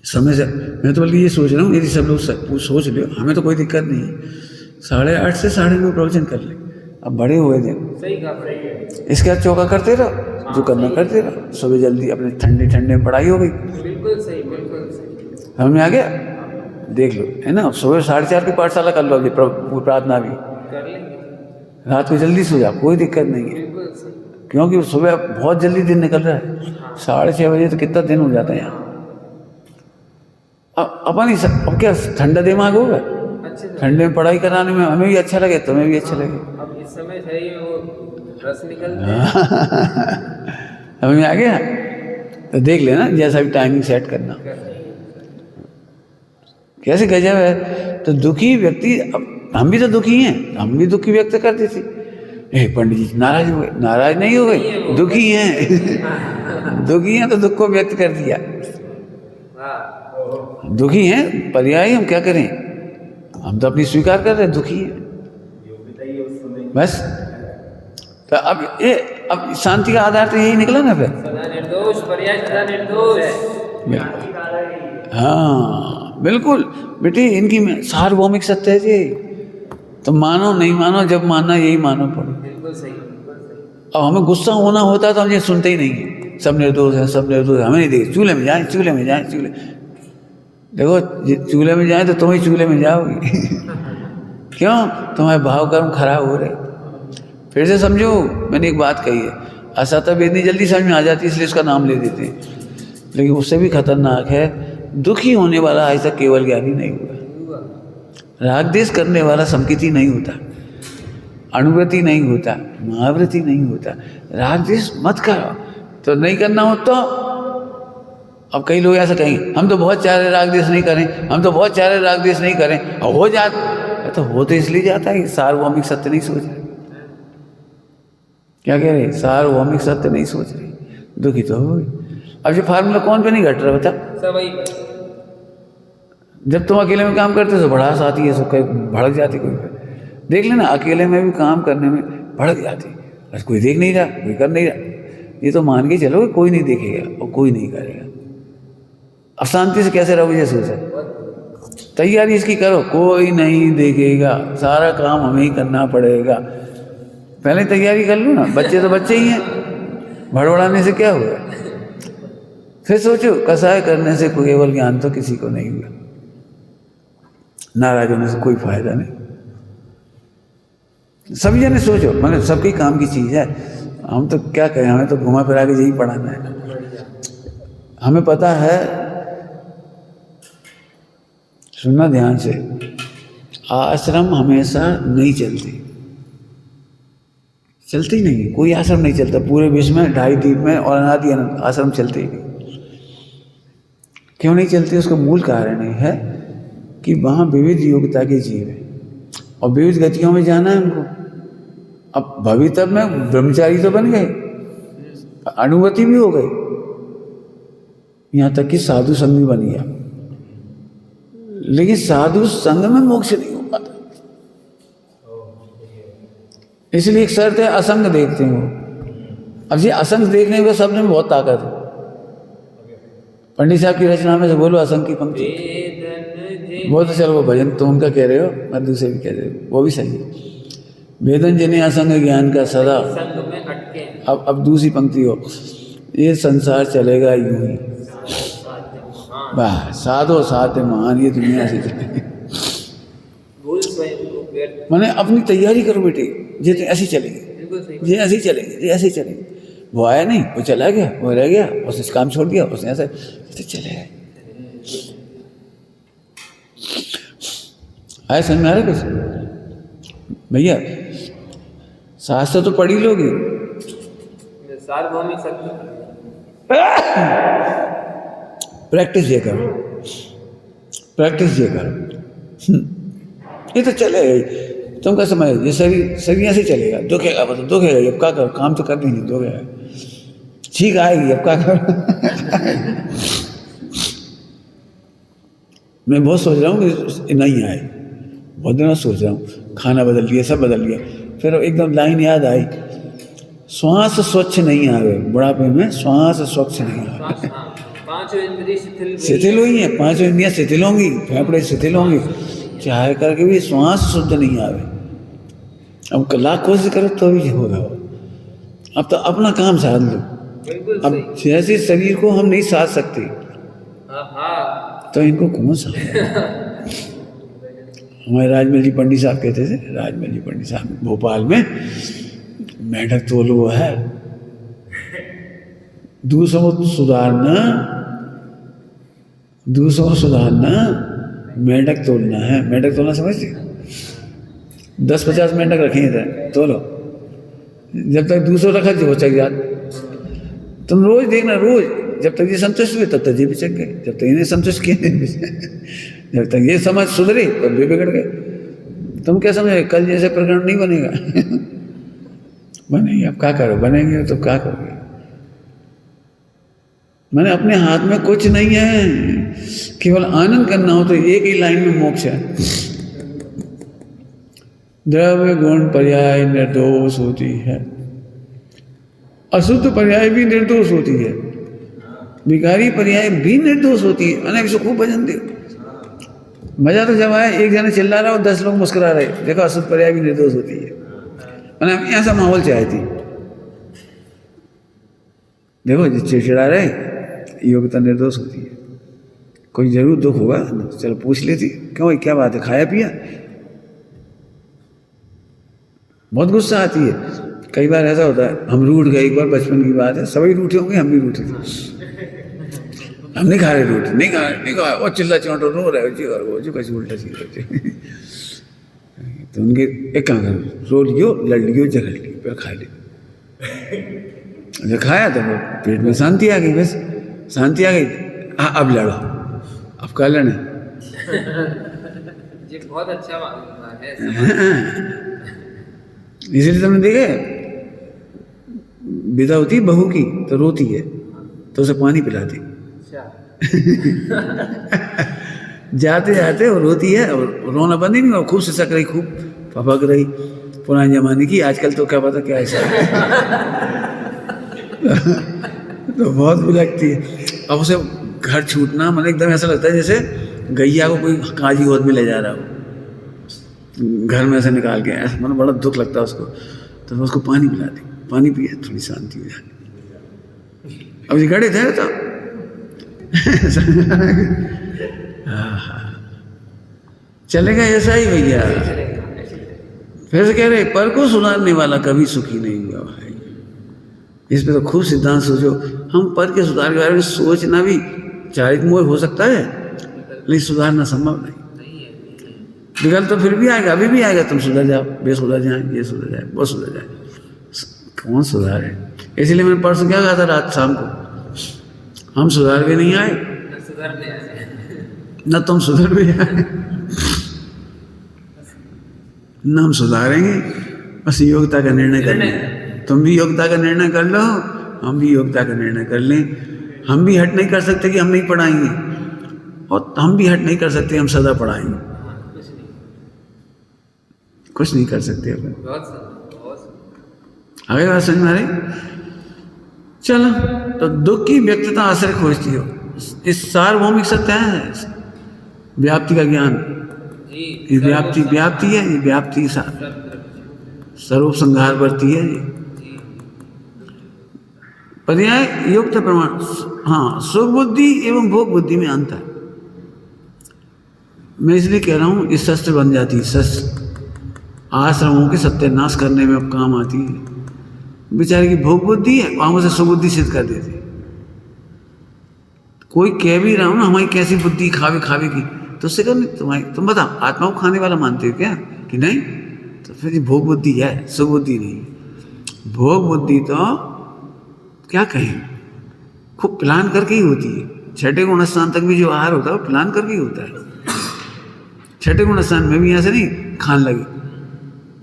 Speaker 1: समय से। मैं तो बल्कि ये सोच रहा हूँ यदि सब लोग सोच ले, हमें तो कोई दिक्कत नहीं है, 8:30 से 9:30 प्रवचन कर ले। अब बड़े हुए दिन
Speaker 2: सही कहा।
Speaker 1: इसके बाद चौका करते रहो, जो करना करते रहो। सुबह जल्दी अपने ठंडे ठंडे में पढ़ाई हो गई,
Speaker 2: बिल्कुल सही, बिल्कुल सही।
Speaker 1: समझ में आ गया? देख लो, है ना, सुबह 4:30 की पाठशाला कर लो, अभी प्रार्थना भी
Speaker 2: कर लेंगे,
Speaker 1: रात को जल्दी सो जाओ, कोई दिक्कत नहीं है।
Speaker 2: बिल्कुल सही।
Speaker 1: क्योंकि सुबह बहुत जल्दी दिन निकल रहा है, 6:30 बजे तो कितना दिन हो जाता है यहाँ। अब अपन ही अब क्या ठंडा दिमाग होगा,
Speaker 2: अच्छे से।
Speaker 1: ठंडे में पढ़ाई कराने में हमें भी अच्छा लगे, तुम्हें भी अच्छा लगे।
Speaker 2: अब इस समय शरीर में वो रस निकलते
Speaker 1: समझ में आ गया? तो देख लेना, जैसा भी टाइमिंग सेट करना। कैसे गजब है। तो दुखी व्यक्ति, अब हम भी तो दुखी हैं, हम भी दुखी व्यक्त करते थे। पंडित जी नाराज हो गए, नाराज नहीं हो गए, दुखी हैं। दुखी हैं तो दुख को व्यक्त कर दिया, दुखी हैं पर्याय, हम क्या करें, हम तो अपनी स्वीकार कर रहे हैं, दुखी हैं बस। तो अब शांति का आधार तो यही निकला ना फिर।
Speaker 2: सदा निर्दोष, पर्याय सदा निर्दोष।
Speaker 1: हाँ बिल्कुल बेटी, इनकी सार्वभौमिक सत्य है जी। तो मानो नहीं मानो, जब मानना यही मानो पड़ो।
Speaker 2: बिल्कुल सही।
Speaker 1: अब हमें गुस्सा होना होता है तो हम ये सुनते ही नहीं है, सब निर्दोष है, सब निर्दोष है, हमें नहीं देखे, चूल्हे में जाए, चूल्हे में जाए, चूल्हे। देखो चूल्हे में जाए तो तुम ही चूल्हे में जाओगे। क्यों? तुम्हारे भाव कर्म खराब हो रहे। फिर से समझो, मैंने एक बात कही है, असत वेदनी जल्दी समझ में आ जाती है, इसलिए उसका नाम ले देते हैं, लेकिन उससे भी खतरनाक है, दुखी होने वाला आज तक केवल ज्ञानी नहीं हुआ। राग देश करने वाला संकिति नहीं होता, अणुव्रति नहीं होता, महाव्रति नहीं होता। राग देश मत करो, तो नहीं करना हो तो। अब कई लोग ऐसा कहेंगे, हम तो बहुत चाह रहे राग देश नहीं करें, हम तो बहुत चाह रहे राग देश नहीं करें, और हो जाता तो हो तो इसलिए जाता है कि सार्वभौमिक सत्य नहीं सोच रहे। क्या कह रहे? सार्वभौमिक सत्य नहीं सोच रहे, दुखी तो हो गए। अब ये फार्मूला कौन पे नहीं घट रहा बता?
Speaker 2: सब वही।
Speaker 1: जब तुम अकेले में काम करते हो तो भड़ास आती है, सब भड़क जाती कोई। देख लेना, अकेले में भी काम करने में भड़क जाती, बस कोई देख नहीं रहा, कोई कर नहीं रहा, ये तो मान के चलो कोई नहीं देखेगा और कोई नहीं करेगा। अब शांति से कैसे रहोगे? ये सोचा, तैयारी इसकी करो, कोई नहीं देखेगा, सारा काम हमें ही करना पड़ेगा। पहले तैयारी कर लो ना, बच्चे तो बच्चे ही हैं, भड़बड़ाने से क्या हुआ? फिर सोचो, कसाय करने से केवल ज्ञान तो किसी को नहीं हुआ, नाराज होने से कोई फायदा नहीं। सभी जने सोचो, मतलब सबके काम की चीज़ है। हम तो क्या कहें, हमें तो घुमा फिरा के यही पढ़ाना है। हमें पता है, सुनना ध्यान से, आश्रम हमेशा नहीं चलते ही नहीं, कोई आश्रम नहीं चलता पूरे विश्व में, 2.5 द्वीप में और अनादि अनंत आश्रम चलते ही नहीं। क्यों नहीं चलते? उसका मूल कारण है कि वहाँ विविध योग्यता के जीव हैं और विविध गतियों में जाना है उनको। अब भविष्य में ब्रह्मचारी तो बन गए, अनुभूति भी हो गई, यहाँ तक कि साधु संग भी बन गया, लेकिन साधु संग में मोक्ष नहीं हो पाता। इसलिए एक शर्त है, असंग देखते हैं वो। अब ये असंग देखने के शब्द में बहुत ताकत है। पंडित साहब की रचना में से बोलो असंग की पंक्ति, वो तो चलो वो भजन तो उनका कह रहे हो, मैं दूसरे भी कह रहे हो, वो भी सही है। वेदन जिन्हें असंग ज्ञान का सदा, अब दूसरी पंक्ति हो, ये संसार चलेगा यूं ही, वाह साधो साध्य महान, ये दुनिया से चलेगी। मैंने अपनी तैयारी करो बेटे, ये ऐसी चलेगी, ये ऐसी चलेगी, ये ऐसी चलेगी। वो आया नहीं, वो चला गया, वो रह गया, उसने काम छोड़ दिया, उसने ऐसा चले गए। आया समझ में आ रहा कुछ भैया? शास्त्र तो पढ़ी लोगे,
Speaker 2: सार्वभौमिक सत्य,
Speaker 1: प्रैक्टिस ये करो, प्रैक्टिस ये करो, ये तो चलेगा। तुम क्या समझ, ये शरीर ऐसे चलेगा, दुखेगा, मतलब दुखेगा, अब क्या करो, काम तो कर देंगे, दुखेगा, ठीक आएगी, अब क्या करो। मैं बहुत सोच रहा हूँ कि नहीं आए, बहुत दिनों सोच रहा हूँ, खाना बदल लिया, सब बदल लिया, फिर एकदम लाइन याद आई, श्वास स्वच्छ नहीं आवे, बुढ़ापे में श्वास स्वच्छ नहीं आवे।
Speaker 2: श्वास, हाँ, पांचों इंद्रिय शिथिल
Speaker 1: शिथिल हुई है, पांचों इंद्रियां शिथिल होंगी, फेफड़े शिथिल होंगे, चाहे करके भी श्वास शुद्ध नहीं आवे। अब लाख कोशिश करो तो भी होगा। अब तो अपना काम साध लो।
Speaker 2: बिल्कुल
Speaker 1: अब
Speaker 2: सही।
Speaker 1: जैसे शरीर को हम नहीं साध सकते
Speaker 2: हाँ हाँ,
Speaker 1: तो इनको कौन सा। हमारे राजमल जी पंडित साहब कहते थे, राजमल जी पंडित साहब भोपाल में, मेंढक तोल वो है, दूसरों को सुधारना, दूसरों को सुधारना, मेंढक तोलना है। मेंढक तोलना समझते? 10-50 मेंढक रखे थे, तोलो। जब तक दूसरों रखा जो चक जात, तुम रोज देखना, रोज जब तक ये संतुष्ट हुए तब तक ये भी चक गए, जब तक इन्हें संतुष्ट किए जब तक ये समझ सुधरे तब भी बिगड़ गए। तुम क्या समझे कल जैसे प्रकरण नहीं बनेगा? बनेंगे। अब क्या करो, बनेंगे तो क्या करोगे? मैंने अपने हाथ में कुछ नहीं है, केवल आनंद करना हो तो एक ही लाइन में मोक्ष है। द्रव्य गुण पर्याय निर्दोष होती है, अशुद्ध पर्याय भी निर्दोष होती है, विकारी पर्याय भी निर्दोष होती है। अनेक खूब भजन दे, मजा तो जब आए, एक जने चिल्ला रहा हो 10 लोग मुस्कुरा रहे, देखो अशुद्ध पर्याय भी निर्दोष होती है। मैंने ऐसा माहौल चाहती, देखो जो चिड़चिड़ा रहे, योग्यता निर्दोष होती है। कोई जरूर दुख होगा, चलो पूछ लेती, क्यों क्या बात है, खाया पिया? बहुत गुस्सा आती है। कई बार ऐसा होता है, हम रूठ गए, एक बार बचपन की बात है, सभी रूठे होंगे, हम भी रूठे थे। हम नहीं खा रहे रोटी, नहीं खा रहे, नहीं खा, और चिल्ला चौंटो रो रहे जी, और वो जो कैसे उल्टा सीधा। तो उनके एक काम करो, रो लियो, लड़ लियो, झगड़ लियो, फिर खा लियो। जब खाया तो वो पेट में शांति आ गई, बस शांति आ गई। हाँ अब लड़ो, अब क्या लड़े?
Speaker 2: ये बहुत अच्छा है।
Speaker 1: इसीलिए तुमने देखे, विदा होती है बहू की तो रोती है, तो उसे पानी पिलाती। जाते जाते वो रोती है, और रोना बंद ही नहीं हुआ, खूब सिसक रही, खूब फपक रही, पुराने जमाने की। आजकल तो क्या पता क्या ऐसा तो बहुत भी लगती है। अब उसे घर छूटना मतलब एकदम ऐसा लगता है जैसे गैया को कोई काजी गोद में ले जा रहा हो, घर में ऐसे निकाल के, ऐसा मतलब बड़ा दुख लगता है उसको। तो मैं उसको पानी पिलाती, पानी पिए थोड़ी शांति हो जाती। अब ये गड़े थे तो चलेगा ऐसा ही भैया। फिर से कह रहे, पर को सुधारने वाला कभी सुखी नहीं हुआ भाई। इस पे तो खूब सिद्धांत सोचो। हम पर के सुधार के बारे में सोचना भी चारित मोह हो सकता है, लेकिन सुधारना संभव नहीं। बिगल तो फिर भी आएगा, अभी भी आएगा। तुम सुधर जाओ, बे सुधर जाए, ये सुधर जाए, वो सुधर जाए, कौन सुधारे? इसलिए मैंने परसों क्या कहा था रात शाम को, हम सुधार भी नहीं आए, न तुम सुधर भी आए, न हम सुधारेंगे। बस योग्यता का निर्णय कर लें। तुम भी योग्यता का निर्णय कर लो, हम भी योग्यता का निर्णय कर लें। हम भी हट नहीं कर सकते कि हम नहीं पढ़ाएंगे, और हम भी हट नहीं कर सकते हम सदा पढ़ाएंगे। कुछ नहीं कर सकते अपन। आगे बात समझ में आ रही? चलो, तो दुख की व्यक्तता आश्रय खोजती हो। इस सार्वभौमिक सत्य है व्याप्ति का ज्ञान। ये व्याप्ति व्याप्ति है, ये व्याप्ति सर्व संहार बढ़ती है। ये पर्याय युक्त प्रमाण। हाँ, सुख बुद्धि एवं भोग बुद्धि में अंतर है। मैं इसलिए कह रहा हूँ, इस शस्त्र बन जाती है, शस्त्र आश्रमों के सत्यानाश करने में अब काम आती है। बेचारे की भोग बुद्धि है, वहां से सुबुद्धि सिद्ध कर देती। कोई कह भी रहा हूं ना, हमारी कैसी बुद्धि खावे खावे की, तो उससे कर तुम्हारी, तुम बताओ आत्मा को खाने वाला मानते हो क्या कि नहीं? तो फिर ये भोग बुद्धि है, सुबुद्धि नहीं। भोग बुद्धि तो क्या कहें, खूब प्लान करके ही होती है। छठे गुण स्थान तक भी जो आहार होता है वो प्लान करके ही होता है। छठे गुण स्थान में भी ऐसे नहीं खान लगे,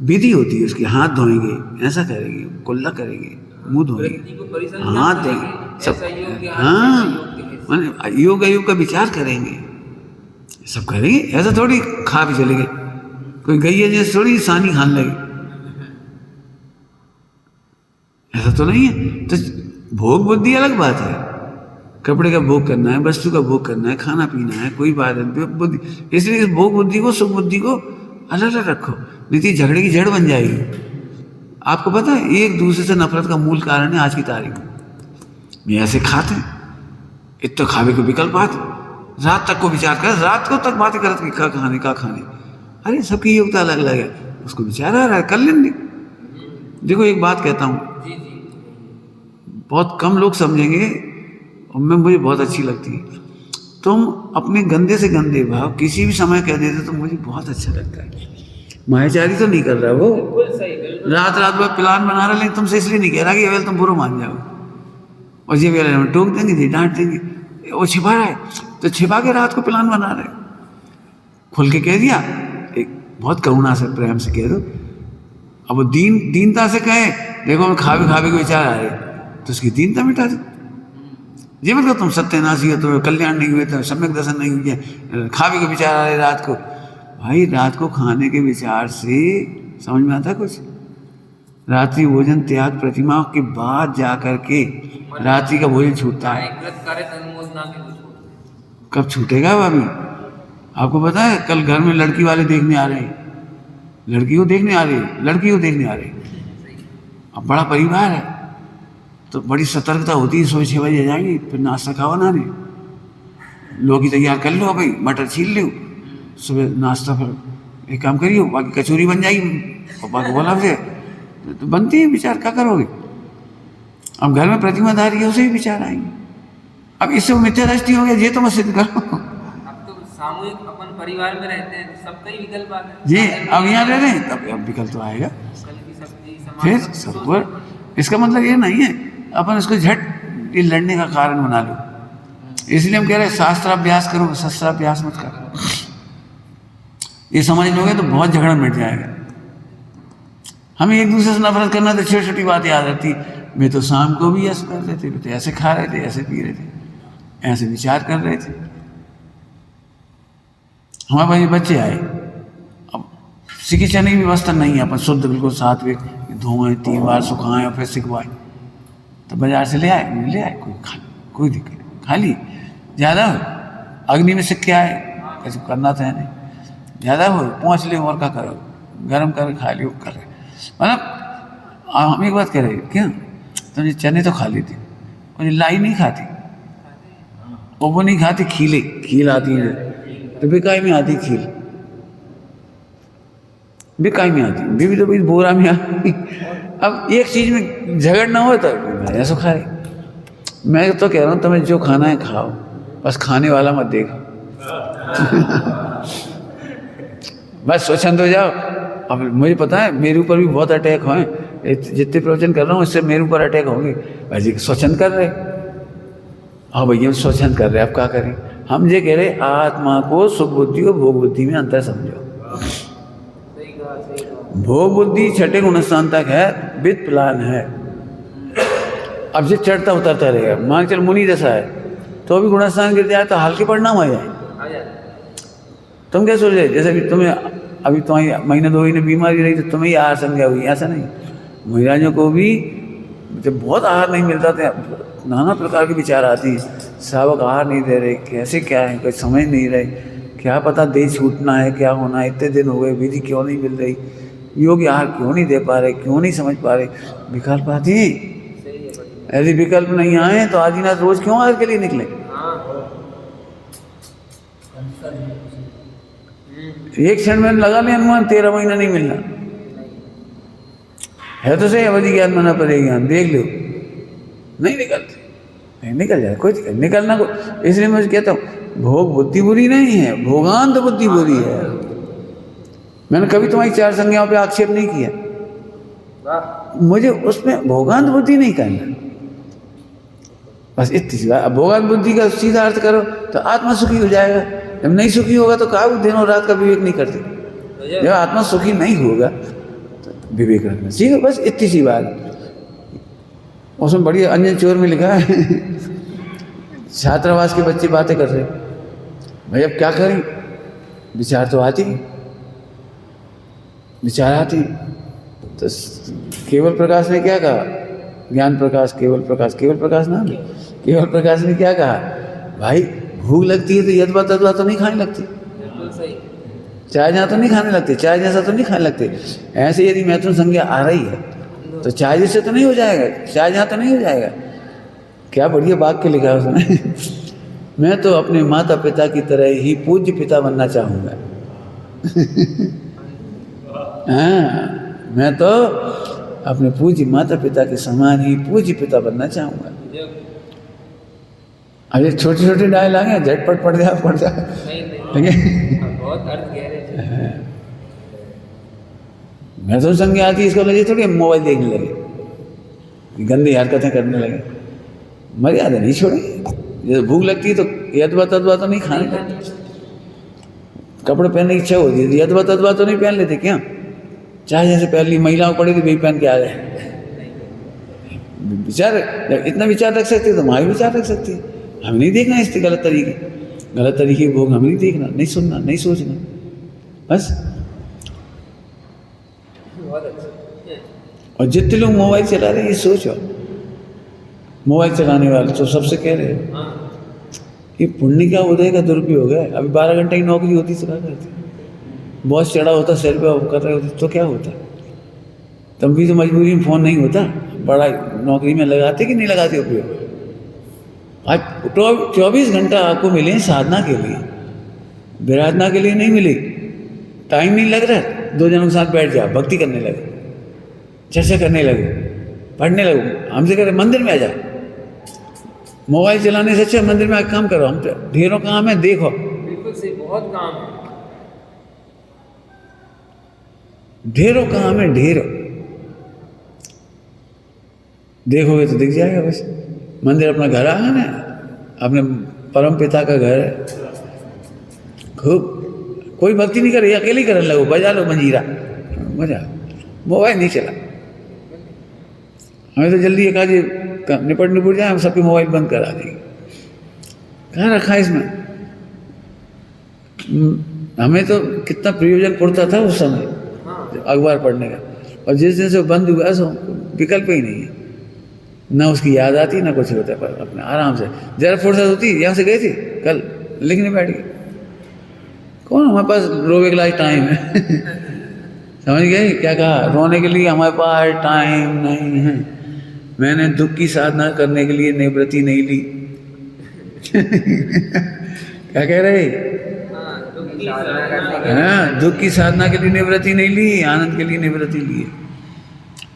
Speaker 1: विधि होती है उसकी। हाथ धोएंगे, ऐसा करेंगे, कुल्ला करेंगे, मुंह धोएंगे, हाथ धोएंगे, सब। हाँ, मैंने योग अयोग का विचार करेंगे, सब करेंगे। ऐसा थोड़ी खा भी चले गए, कोई गई है जैसे थोड़ी सानी खान लगे। ऐसा तो नहीं है। तो भोग बुद्धि अलग बात है, कपड़े का भोग करना है, वस्तु का भोग करना है, खाना पीना है, कोई बात नहीं बुद्धि। इसलिए इस भोग बुद्धि को, सुख बुद्धि को अलग अलग रखो, नहीं तो झगड़े की जड़ बन जाएगी। आपको पता है एक दूसरे से नफरत का मूल कारण है आज की तारीख में, ये ऐसे खाते हैं, इतना खावे को विकल्प आते, रात तक को विचार कर, रात को तक बातें करते क्या खाने का खाने। अरे सबकी योग्यता अलग अलग है, उसको विचार आ रहा है कर लेंगे। देखो एक बात कहता हूँ,
Speaker 2: जी जी
Speaker 1: बहुत कम लोग समझेंगे और मैं मुझे बहुत अच्छी लगती है। तुम अपने गंदे से गंदे भाव किसी भी समय कह देते तो मुझे बहुत अच्छा लगता है। मायाचारी तो नहीं कर रहा वो,
Speaker 2: बिल्कुल सही, बिल्कुल
Speaker 1: रात रात भर प्लान बना रहा, लेकिन तुमसे इसलिए नहीं कह रहा कि अवेल तुम बुरो मान जाओ, और ये वेल में टोक देंगे, जी डांट देंगे, वो छिपा रहा है तो छिपा के रात को प्लान बना रहे। खुल के कह दिया, एक बहुत करुणा से प्रेम से कह दो। अब वो दीनता से कहे, देखो मैं खावे खावे के विचार आ रहे, तो उसकी दीनता मिटा दो। ये मतलब तुम सत्यनाशी हो, तुम्हें कल्याण नहीं हुए, तो सम्यक दर्शन नहीं हुए, खावे के विचार आ रहे रात को। भाई रात को खाने के विचार से समझ में आता कुछ? रात्रि भोजन त्याग प्रतिमा के बाद जा करके रात्रि का भोजन छूटता है। कब छूटेगा भाभी? आपको पता है कल घर में लड़की वाले देखने आ रहे हैं, लड़की को देखने आ रही है, लड़की को देखने आ रही है। अब बड़ा परिवार है तो बड़ी सतर्कता होती है, 6 बजे जाएंगे, फिर नाश्ता खावा ना नहीं, लोग ही तैयार कर लो भाई, मटर छील लो, सुबह नाश्ता, फिर एक काम करियो, बाकी कचौरी बन जाएगी, पापा को बोला से तो बनती है, विचार क्या करोगे? अब घर में प्रतिमाधारी है, उसे भी विचार आएंगे। अब इससे मिथ्या दृष्टि हो गया, ये तो मैं सिद्ध करो।
Speaker 2: अब तो सामूहिक अपन परिवार में रहते हैं, सबका ही विकल्प आता है।
Speaker 1: ये अब यहाँ रह रहे हैं, तब अब विकल्प तो आएगा
Speaker 2: कल की सब्जी
Speaker 1: फिर
Speaker 2: समाज
Speaker 1: सब पर। इसका मतलब ये नहीं है अपन इसको झट ये लड़ने का कारण बना लो। इसलिए हम कह रहे हैं शास्त्राभ्यास करो, शस्त्राभ्यास मत करो। ये समझ लोगे तो बहुत झगड़ा मिट जाएगा। हमें एक दूसरे से नफरत करना तो छोटी छोटी बात याद रहती, मैं तो शाम को भी ऐसे कर रहे थे, तो ऐसे खा रहे थे, ऐसे पी रहे थे, ऐसे विचार कर रहे थे। हमारे पास ये बच्चे आए, अब सिकी चने की व्यवस्था नहीं है, अपन शुद्ध बिल्कुल सात्विक धोएं, 3 बार सुखाएं और फिर सिकवाएं, तो बाजार से ले आए, कोई दिक्कत नहीं, खा ली। ज़्यादा हो अग्नि में सिक के आए, कैसे करना था नहीं, ज़्यादा हो पहुँच ले और क्या करो, गर्म कर खा लियो कर रहे। मतलब हम एक बात कह रहे क्या, तो ये चने तो खा लेती और ये लाई नहीं खाती, और वो नहीं खाती खील आती है, तो बिकाई में आती खील, बिकाई में आती, बीवी तो भी बोरा में आती। अब एक चीज़ में झगड़ ना हो तो ऐसा खाए। मैं तो कह रहा हूँ तुम्हें जो खाना है खाओ, बस खाने वाला मत देखो। बस स्वच्छंद हो जाओ। अब मुझे पता है मेरे ऊपर भी बहुत अटैक हुए, जितने प्रवचन कर रहा हूँ इससे मेरे ऊपर अटैक होंगे, भाई स्वच्छंद कर रहे, हाँ भैया स्वच्छंद कर रहे, अब क्या करें? हम ये कह रहे आत्मा को सुख बुद्धि और भोग बुद्धि में अंतर समझो। भोग बुद्धि छठे गुणस्थान तक है, विद प्लान है। अब ये चढ़ता उतरता रहेगा, मान चल मुनि दशा है तो भी गुणस्थान गिर जाए तो हल्के परिणाम आ जाए। तुम क्या सोच रहे, जैसे कि तुम्हें अभी तुम्हारी महीने 2 महीने बीमारी रही तो तुम्हें ही आहार संज्ञा हुई, ऐसा नहीं। महाराजों को भी जब बहुत आहार नहीं मिलता था, नाना प्रकार के विचार आती है, श्रावक आहार नहीं दे रहे, कैसे क्या है, कोई समझ नहीं रहे, क्या पता देह छूटना है, क्या होना है, इतने दिन हो गए विधि क्यों नहीं मिल रही, योग्य आहार क्यों नहीं दे पा रहे, क्यों नहीं समझ पा रहे। विकल्प आती है, यदि विकल्प नहीं आए तो आदिनाथ रोज क्यों आहार के लिए निकले? एक क्षण में लगा ले अनुमान 13 महीना नहीं मिलना है, तो सही अवधि ज्ञान माना पड़ेगा, देख लो नहीं निकलते, नहीं निकल जाए, कोई दिक्कत निकलना को। इसलिए मैं कहता हूँ भोग बुद्धि बुरी नहीं है, भोगांत बुद्धि बुरी है। मैंने कभी तुम्हारी 4 संज्ञाओं पे आक्षेप नहीं किया, मुझे उसमें भोगांत बुद्धि नहीं करना, बस इतनी सी बात। अब भोगांत बुद्धि का सीधा अर्थ करो तो आत्मा सुखी हो जाएगा। जब नहीं सुखी होगा तो कहा दिनों रात का विवेक नहीं करते, जब आत्मा सुखी नहीं होगा तो विवेक रखना सीखो, बस इतनी सी बात। उसमें बड़ी अन्य चोर में लिखा है छात्रावास के बच्चे बातें कर रहे, भाई अब क्या करें, विचार तो आती, विचार आती। तो केवल प्रकाश ने क्या कहा, ज्ञान प्रकाश, केवल प्रकाश, केवल प्रकाश नाम है। केवल प्रकाश ने क्या कहा, भाई भूख लगती है तो यदवा तदवा तो नहीं खाने लगती,
Speaker 2: बिल्कुल सही।
Speaker 1: चाय जहाँ तो नहीं खाने लगते, चाय जैसा तो नहीं खाने लगते। ऐसे यदि मैथुन संज्ञा आ रही है तो चाय जैसे तो नहीं हो जाएगा, चाय जहाँ तो नहीं हो जाएगा। क्या बढ़िया वाक्य लिखा है उसमें मैं तो अपने माता पिता की तरह ही पूज्य पिता बनना चाहूँगा हाँ, मैं तो अपने पूज्य माता पिता के समान ही पूज्य पिता बनना चाहूँगा। अब ये छोटे छोटे डायलॉग हैं, झटपट पड़ जा
Speaker 2: नहीं नहीं, बहुत अर्थ गहरे हैं।
Speaker 1: मैं तो संज्ञा आती इसको लगे थोड़ी मोबाइल देखने लगे, गंदी हरकतें करने लगे, मर्यादा नहीं छोड़ेंगे। जैसे भूख लगती है तो यदवा तदवा तो नहीं खाने लगते, कपड़े पहनने की इच्छा होती है यदवा तदवा तो नहीं पहन लेते क्या, चाहे जैसे पहन ली महिलाओं पड़े तो वही पहन के आ गए। विचार, इतना विचार रख सकते तो हमारे विचार रख सकते। हमें नहीं देखना इसके गलत तरीके भोग हमें नहीं देखना, नहीं सुनना, नहीं सोचना, बस।
Speaker 2: बहुत अच्छा।
Speaker 1: और जितने लोग मोबाइल चला रहे हैं ये सोचो, मोबाइल चलाने वाले तो सबसे कह रहे हैं ये पुण्य का उदय का दुरुपयोग है। अभी 12 घंटे की नौकरी होती तो क्या करते, बॉस चढ़ा होता सिर पे कर रहे होते तो क्या होता, तब भी तो मजबूरी में फ़ोन नहीं होता, बड़ा नौकरी में लगाते कि नहीं लगाते उपयोग। आज 24 घंटा आपको मिले साधना के लिए, विराधना के लिए नहीं मिले। टाइम नहीं लग रहा, 2 जनों के साथ बैठ जाओ, भक्ति करने लगे, चर्चा करने लगे, पढ़ने लगो। हमसे कह रहे मंदिर में आ जाओ, मोबाइल चलाने से अच्छा मंदिर में आके काम करो। हम तो ढेरों काम है, देखो।
Speaker 2: बिल्कुल सही, बहुत काम है,
Speaker 1: ढेरों काम है, ढेरों। देखोगे तो दिख जाएगा। बस मंदिर अपना घर आ ना, अपने परम पिता का घर है। खूब कोई भक्ति नहीं करे, अकेले ही करने लगो, बजा लो मंजीरा, मजा। मोबाइल नहीं चला, हमें तो जल्दी एक आज निपट जाए, हम सबके मोबाइल बंद करा देंगे। कहाँ रखा है इसमें, हमें तो कितना प्रयोजन पड़ता था उस समय अखबार पढ़ने का, और जिस दिन से बंद हुआ सो विकल्प ही नहीं है, ना उसकी याद आती ना कुछ होता है। पर अपने आराम से जरा फुर्सत होती, यहाँ से गए थे कल लिखने बैठ गए, कौन हमारे पास रोवे के लिए टाइम है समझ गए क्या कहा, रोने के लिए हमारे पास टाइम नहीं है। मैंने दुख की साधना करने के लिए निवृत्ति नहीं ली क्या कह रहे, हाँ, दुख की साधना के लिए निवृत्ति नहीं ली, आनंद के लिए निवृत्ति ली है।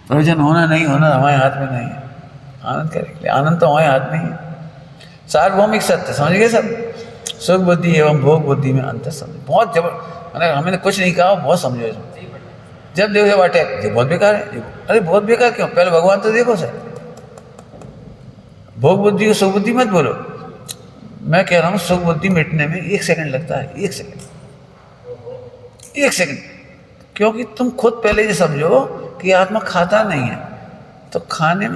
Speaker 1: प्रयोजन होना नहीं होना हमारे हाथ में नहीं है, आनंद करेंगे, आनंद तो हमारे हाथ में ही है। सार्वभौमिक सत्य समझ गए सब, सुख बुद्धि एवं भोग बुद्धि में अंतर समझ, बहुत जबर, मैंने हमें कुछ नहीं कहा, बहुत समझो इसमें। जब देखो जब अटैक, ये बहुत बेकार है, अरे बहुत बेकार क्यों, पहले भगवान तो देखो सर। भोग बुद्धि को सुख बुद्धि मत बोलो, मैं कह रहा हूँ सुख बुद्धि मिटने में 1 सेकंड लगता है, 1 सेकंड, 1 सेकंड। क्योंकि तुम खुद पहले ये समझो कि आत्मा खाता नहीं है, तो खाने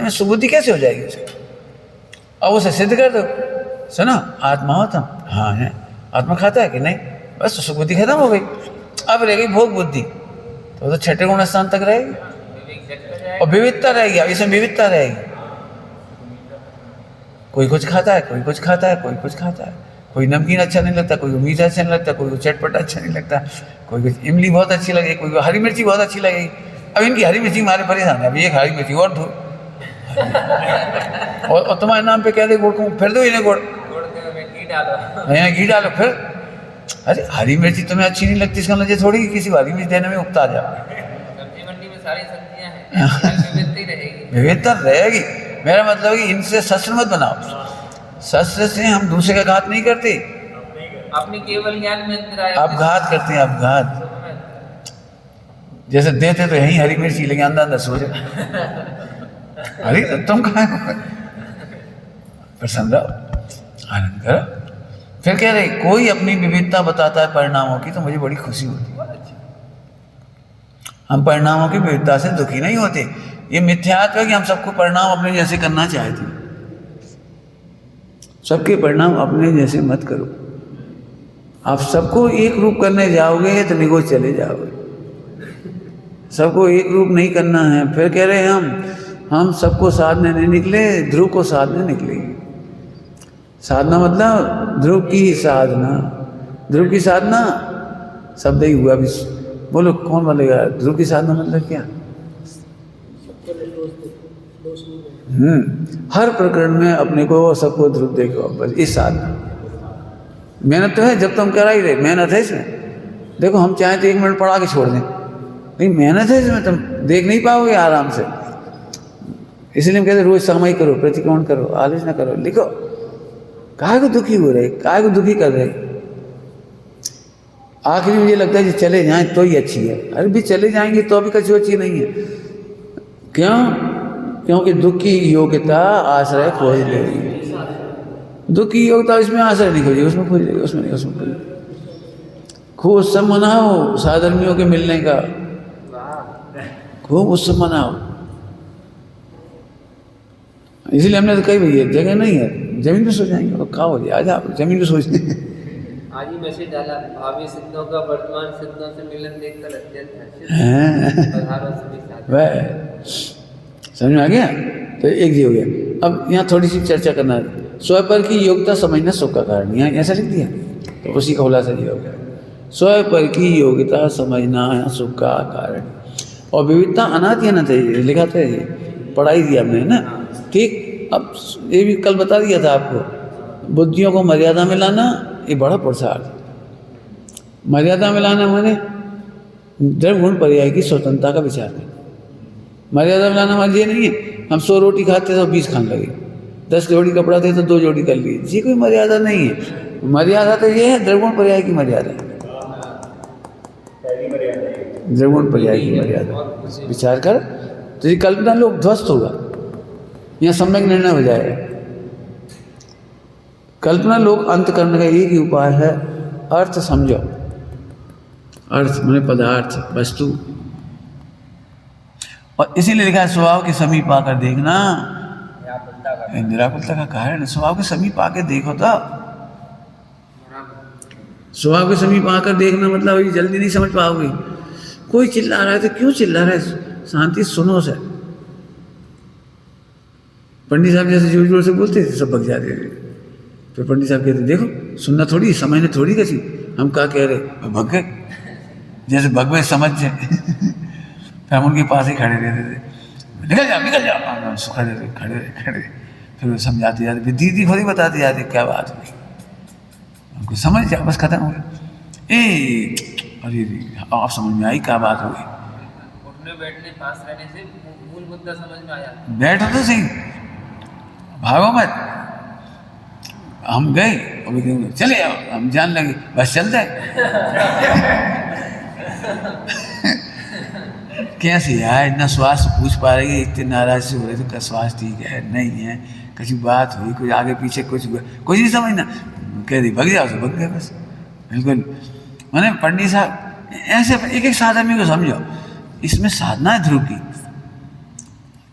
Speaker 1: में सुख बुद्धि कैसे हो जाएगी उसे। अब उसे सिद्ध कर दो, सुनो आत्मा हो तुम, हाँ है, आत्मा खाता है कि नहीं, बस सुख बुद्धि खत्म हो गई। अब रह गई भोग बुद्धि, तो 6ठे गुण स्थान तक रहेगी और विविधता रहेगी। अब इसमें विविधता रहेगी, कोई कुछ खाता है, कोई कुछ खाता है, कोई कुछ खाता है, कोई नमकीन अच्छा नहीं लगता, कोई मीठा अच्छा नहीं लगता, कोई चटपटा अच्छा नहीं लगता, कोई कुछ इमली बहुत अच्छी लगे, कोई हरी मिर्ची बहुत अच्छी लगेगी। अब इनकी हरी मिर्ची मारे परेशान है, अभी एक हरी मिर्ची और दो और तुम्हारे नाम पे कह दे गुड़ को, फिर दो इन्हें गुड़, घी डालो फिर। अरे हरी मिर्ची तुम्हें अच्छी नहीं लगती, इसका मतलब थोड़ी कि किसी हरी मिर्च देने में उकता जाओ।
Speaker 2: सब्जी मंडी में सारी सब्जियां हैं,
Speaker 1: विविधता रहेगी। मेरा मतलब है कि इनसे शस्त्र मत बनाओ, शस्त्र से हम दूसरे का घात नहीं करते,
Speaker 2: अपनी केवल ज्ञान में
Speaker 1: आप घात करते हैं, आप घात। जैसे देते तो यहीं हरी मिर्ची लेंगे, अंदर सोच अरे तुम कहाँ प्रसन्न रहो, आनंद करो। फिर कह रहे कोई अपनी विविधता बताता है परिणामों की, तो मुझे बड़ी खुशी होती है। हम परिणामों की विविधता से दुखी नहीं होते। ये मिथ्यात्व है कि हम सबको परिणाम अपने जैसे करना चाहते हैं। सबके परिणाम अपने जैसे मत करो। आप सबको एक रूप करने जाओगे तो निगो चले जाओगे। सबको एक रूप नहीं करना है। फिर कह रहे हैं हम हम सबको साधने नहीं निकले, ध्रुव को साधने निकले। साधना मतलब ध्रुव की ही साधना। ध्रुव की साधना शब्द ही हुआ भी। बोलो कौन बोलेगा ध्रुव की साधना मतलब क्या? हर प्रकरण में अपने को सबको ध्रुव देखो, बस इस साधना। मेहनत तो है, जब तुम करा ही रहे, मेहनत है इसमें। देखो हम चाहें तो 1 मिनट पढ़ा के छोड़ दें, नहीं मेहनत है इसमें, तुम देख नहीं पाओगे आराम से। इसलिए हम कहते रोज सामयिक करो, प्रतिक्रमण करो, आलोचना करो, लिखो। काहे को दुखी हो रहे, काहे को दुखी कर रहे? आखिरी मुझे लगता है कि चले जाएं तो ही अच्छी है। अरे भी चले जाएंगे तो भी कुछ अच्छी नहीं है। क्यों? क्योंकि दुख की योग्यता आश्रय खोज लेगी। दुख की योग्यता इसमें आश्रय नहीं खोजेगी, उसमें खोज लेगी, उसमें नहीं, उसमें खोज लेगी। खूब उत्सव मनाओ साधर्मियों के मिलने का, खूब उत्सव मनाओ। इसलिए हमने तो कही भैया जगह नहीं है, जमीन पे सो जाएंगे। और कहा हो जाए आज आप जमीन पे सो जाएंगे।
Speaker 2: आज ही मैसेज डाला, भावी सिद्धों का वर्तमान सिद्धों से मिलन देखकर अत्यंत हर्षित वह समझ में आ गया। तो एक जी हो गया। अब यहाँ थोड़ी सी चर्चा करना है। स्वपर की योग्यता समझना सुख का कारण, यहाँ ऐसा लिख दिया तो उसी का खुलासा ये हो गया। स्वपर की योग्यता समझना सुख का कारण। और विविधता अनाथ ही अनाथ है, लिखा था ये, पढ़ाई दिया हमने ना, ठीक। अब ये भी कल बता दिया था आपको, बुद्धियों को मर्यादा में लाना ये बड़ा पुरुषार्थ। मर्यादा में लाना माने द्रव्य गुण पर्याय की स्वतंत्रता का विचार करना। मर्यादा में लाना माने ये नहीं है हम 100 रोटी खाते तो 20 खाने लगे, 10 जोड़ी कपड़ा थे तो 2 जोड़ी कर लिए, ये कोई मर्यादा नहीं है। मर्यादा तो ये है द्रव्य गुण पर्याय की मर्यादा, द्रव्य गुण पर्याय की मर्यादा विचार कर। तो ये कल्पना लोग ध्वस्त होगा, यहाँ सम्यक निर्णय हो जाएगा। कल्पना लोग अंत करने का एक ही उपाय है, अर्थ समझो। अर्थ माने पदार्थ, वस्तु। और इसीलिए लिखा है स्वभाव के समीप आकर देखना निराकुलता का कारण। स्वभाव के समीप आकर देखो तो, स्वभाव के समीप आकर देखना मतलब अभी जल्दी नहीं समझ पाओगे। कोई चिल्ला रहा है तो क्यों चिल्ला रहा है, शांति सुनो से। पंडित साहब जैसे जोर जोर से बोलते थे सब भग जाते थे। फिर पंडित साहब कहते देखो सुनना थोड़ी, समझने थोड़ी कैसी, हम क्या कह रहे, भग गए। जैसे भग गए समझ जाए। फिर हम उनके पास ही खड़े रहते थे, निकल जाओ निकल जाओ, खड़े। फिर वो समझाते जाते, दीदी खुद ही बताते जाते क्या बात हुई, हमको समझ जाओ, बस खत्म हो गया। अरे आप समझ में आई क्या बात हो गई। उठने बैठने पास रहने से मूल मुद्दा समझ में आया।
Speaker 1: बैठो तो सही, भागो मत। हम गए और चले आओ, हम जान लगे बस चलते कैसे यार इतना स्वास्थ्य पूछ पा रही है, इतने नाराज से हो रहे थे, स्वास्थ्य ठीक है नहीं है, कुछ बात हुई, कुछ आगे पीछे कुछ हुआ, कुछ नहीं समझना, कह दी भग जाओ तो भग गए बस। बिल्कुल मैंने पंडित साहब ऐसे एक एक साधन को समझो। इसमें साधना है ध्रुव की,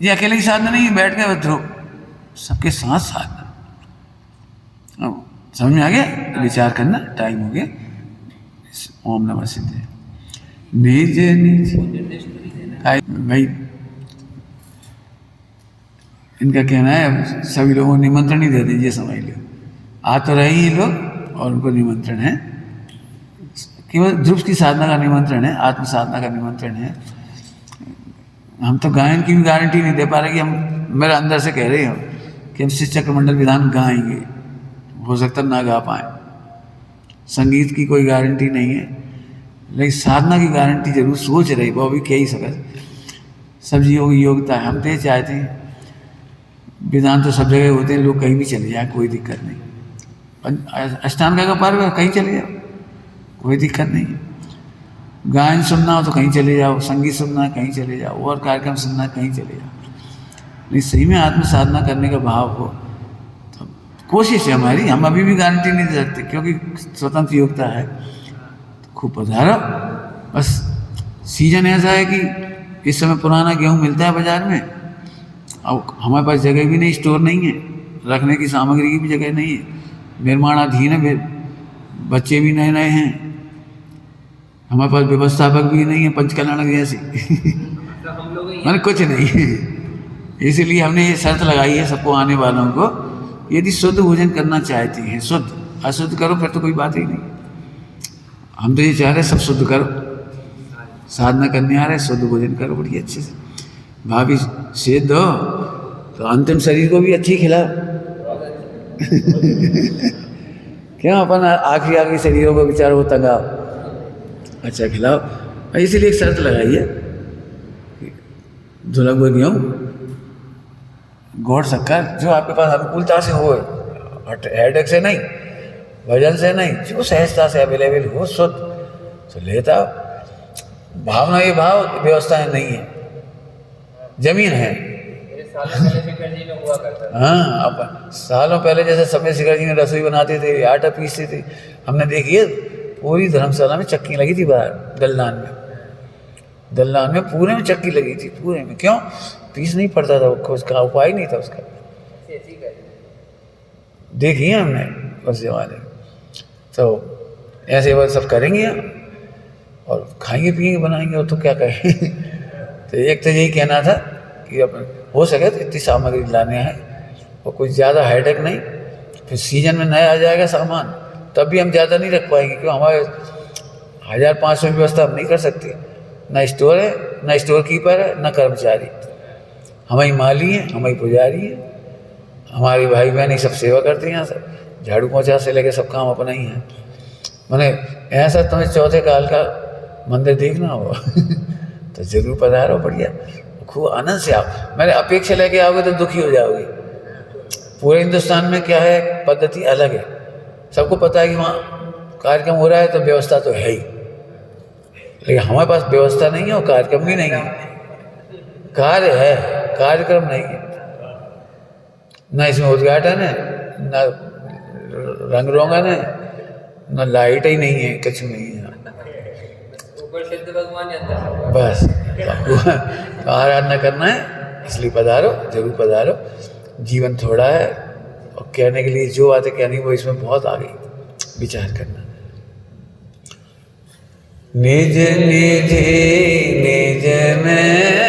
Speaker 1: ये अकेले की साधना नहीं है, बैठ गए ध्रुव, सबके साथ साधना। समझ में आ गया? विचार करना, टाइम हो गया। ओम नमः सिद्धे। निज निज भाई इनका कहना है अब सभी लोगों को निमंत्रण ही दे दीजिए, समझ लो। आ तो रहे ही लोग और उनको निमंत्रण है, केवल ध्रुव की साधना का निमंत्रण है, आत्म साधना का निमंत्रण है। हम तो गायन की भी गारंटी नहीं दे पा रहे कि हम मेरे अंदर से कह रहे हो कि हम शिव चक्रमंडल विधान गाएंगे, हो सकता ना गा पाए। संगीत की कोई गारंटी नहीं है, लेकिन साधना की गारंटी जरूर सोच रही, वो भी कह ही सकते। सब जीवों की योग्यता है, हम तो चाहते हैं विधान तो सब जगह होते हैं, लोग कहीं भी चले जाए कोई दिक्कत नहीं। अष्टांग का पार कहीं चले जाओ कोई दिक्कत नहीं है। गायन सुनना हो तो कहीं चले जाओ, संगीत सुनना है कहीं चले जाओ, और कार्यक्रम सुनना है कहीं चले जाओ। लेकिन सही में आत्म साधना करने का भाव हो तो कोशिश है हमारी, हम अभी भी गारंटी नहीं दे सकते क्योंकि स्वतंत्र योग्यता है। तो खूब पधारो, बस सीजन ऐसा है कि इस समय पुराना गेहूँ मिलता है बाजार में, अब हमारे पास जगह भी नहीं, स्टोर नहीं है, रखने की सामग्री की भी जगह नहीं है, निर्माणाधीन है, बच्चे भी नए नए हैं, हमारे पास व्यवस्थापक भी नहीं है पंचकल्याण जैसी। मैंने कुछ नहीं है, इसीलिए हमने ये शर्त लगाई है सबको आने वालों को, यदि शुद्ध भोजन करना चाहते हैं, शुद्ध, अशुद्ध करो फिर तो कोई बात ही नहीं। हम तो ये चाह रहे सब शुद्ध करो, साधना करने आ रहे शुद्ध भोजन करो बड़ी अच्छे से, भाभी सेध दो तो अंतिम शरीर को भी अच्छी खिलाओ। क्यों अपन आखिरी शरीरों को विचार वो तंगाओ, अच्छा खिलाओ। इसीलिए एक शर्त लगाई है, धुलक हुए गेहूँ, गुड़, शक्कर, जो आपके पास अनुकूलता से हो, हेडेक से नहीं, वजन से नहीं, जो सहजता से अवेलेबल हो शुद्ध तो लेता। भावना ये भाव व्यवस्थाएं नहीं है, जमीन है। हाँ, अपन सालों पहले जैसे समय शिखर जी में रसोई बनाते थे, आटा पीसते थे, हमने देखी है पूरी धर्मशाला में चक्की लगी थी बाहर, दल्लान में पूरे में चक्की लगी थी, पूरे में। क्यों? पीस नहीं पड़ता था, उसका उपाय नहीं था उसका। देखिए हमने उस जमाने में, तो ऐसे बात सब करेंगे और खाएंगे पिएंगे बनाएंगे, और तो क्या कहें। तो एक तो यही कहना था कि अपन हो सके तो इतनी सामग्री लाने हैं और कुछ ज़्यादा हेडेक नहीं। फिर सीजन में नया आ जाएगा सामान, तब भी हम ज़्यादा नहीं रख पाएंगे, क्यों हमारे 1500 की व्यवस्था हम नहीं कर सकते। ना स्टोर है, ना स्टोर कीपर है, ना कर्मचारी, हमारी माली हैं, हमारी पुजारी हैं, हमारी भाई बहन ही सब सेवा करते हैं। यहाँ सब झाड़ू पोंछा से लेके सब काम अपना ही है। मैंने ऐसा तुम्हें चौथे काल का मंदिर देखना हो तो जरूर पधारो, बढ़िया खूब आनंद से आओ। मैंने अपेक्षा लेके आओगे तो दुखी हो जाओगे। पूरे हिंदुस्तान में क्या है, पद्धति अलग है, सबको पता है कि वहाँ कार्यक्रम हो रहा है तो व्यवस्था तो है ही, लेकिन हमारे पास व्यवस्था नहीं है और कार्यक्रम भी नहीं है। कार्य है, कार्यक्रम नहीं है, न इसमें उद्घाटन है, न रंग रोगन है, न लाइट ही नहीं है, कुछ नहीं है। बस आराधना करना है, इसलिए पधारो, जरूर पधारो। जीवन थोड़ा है और कहने के लिए जो बातें कहनी वो इसमें बहुत आ गई, विचार करना। निज निज निज में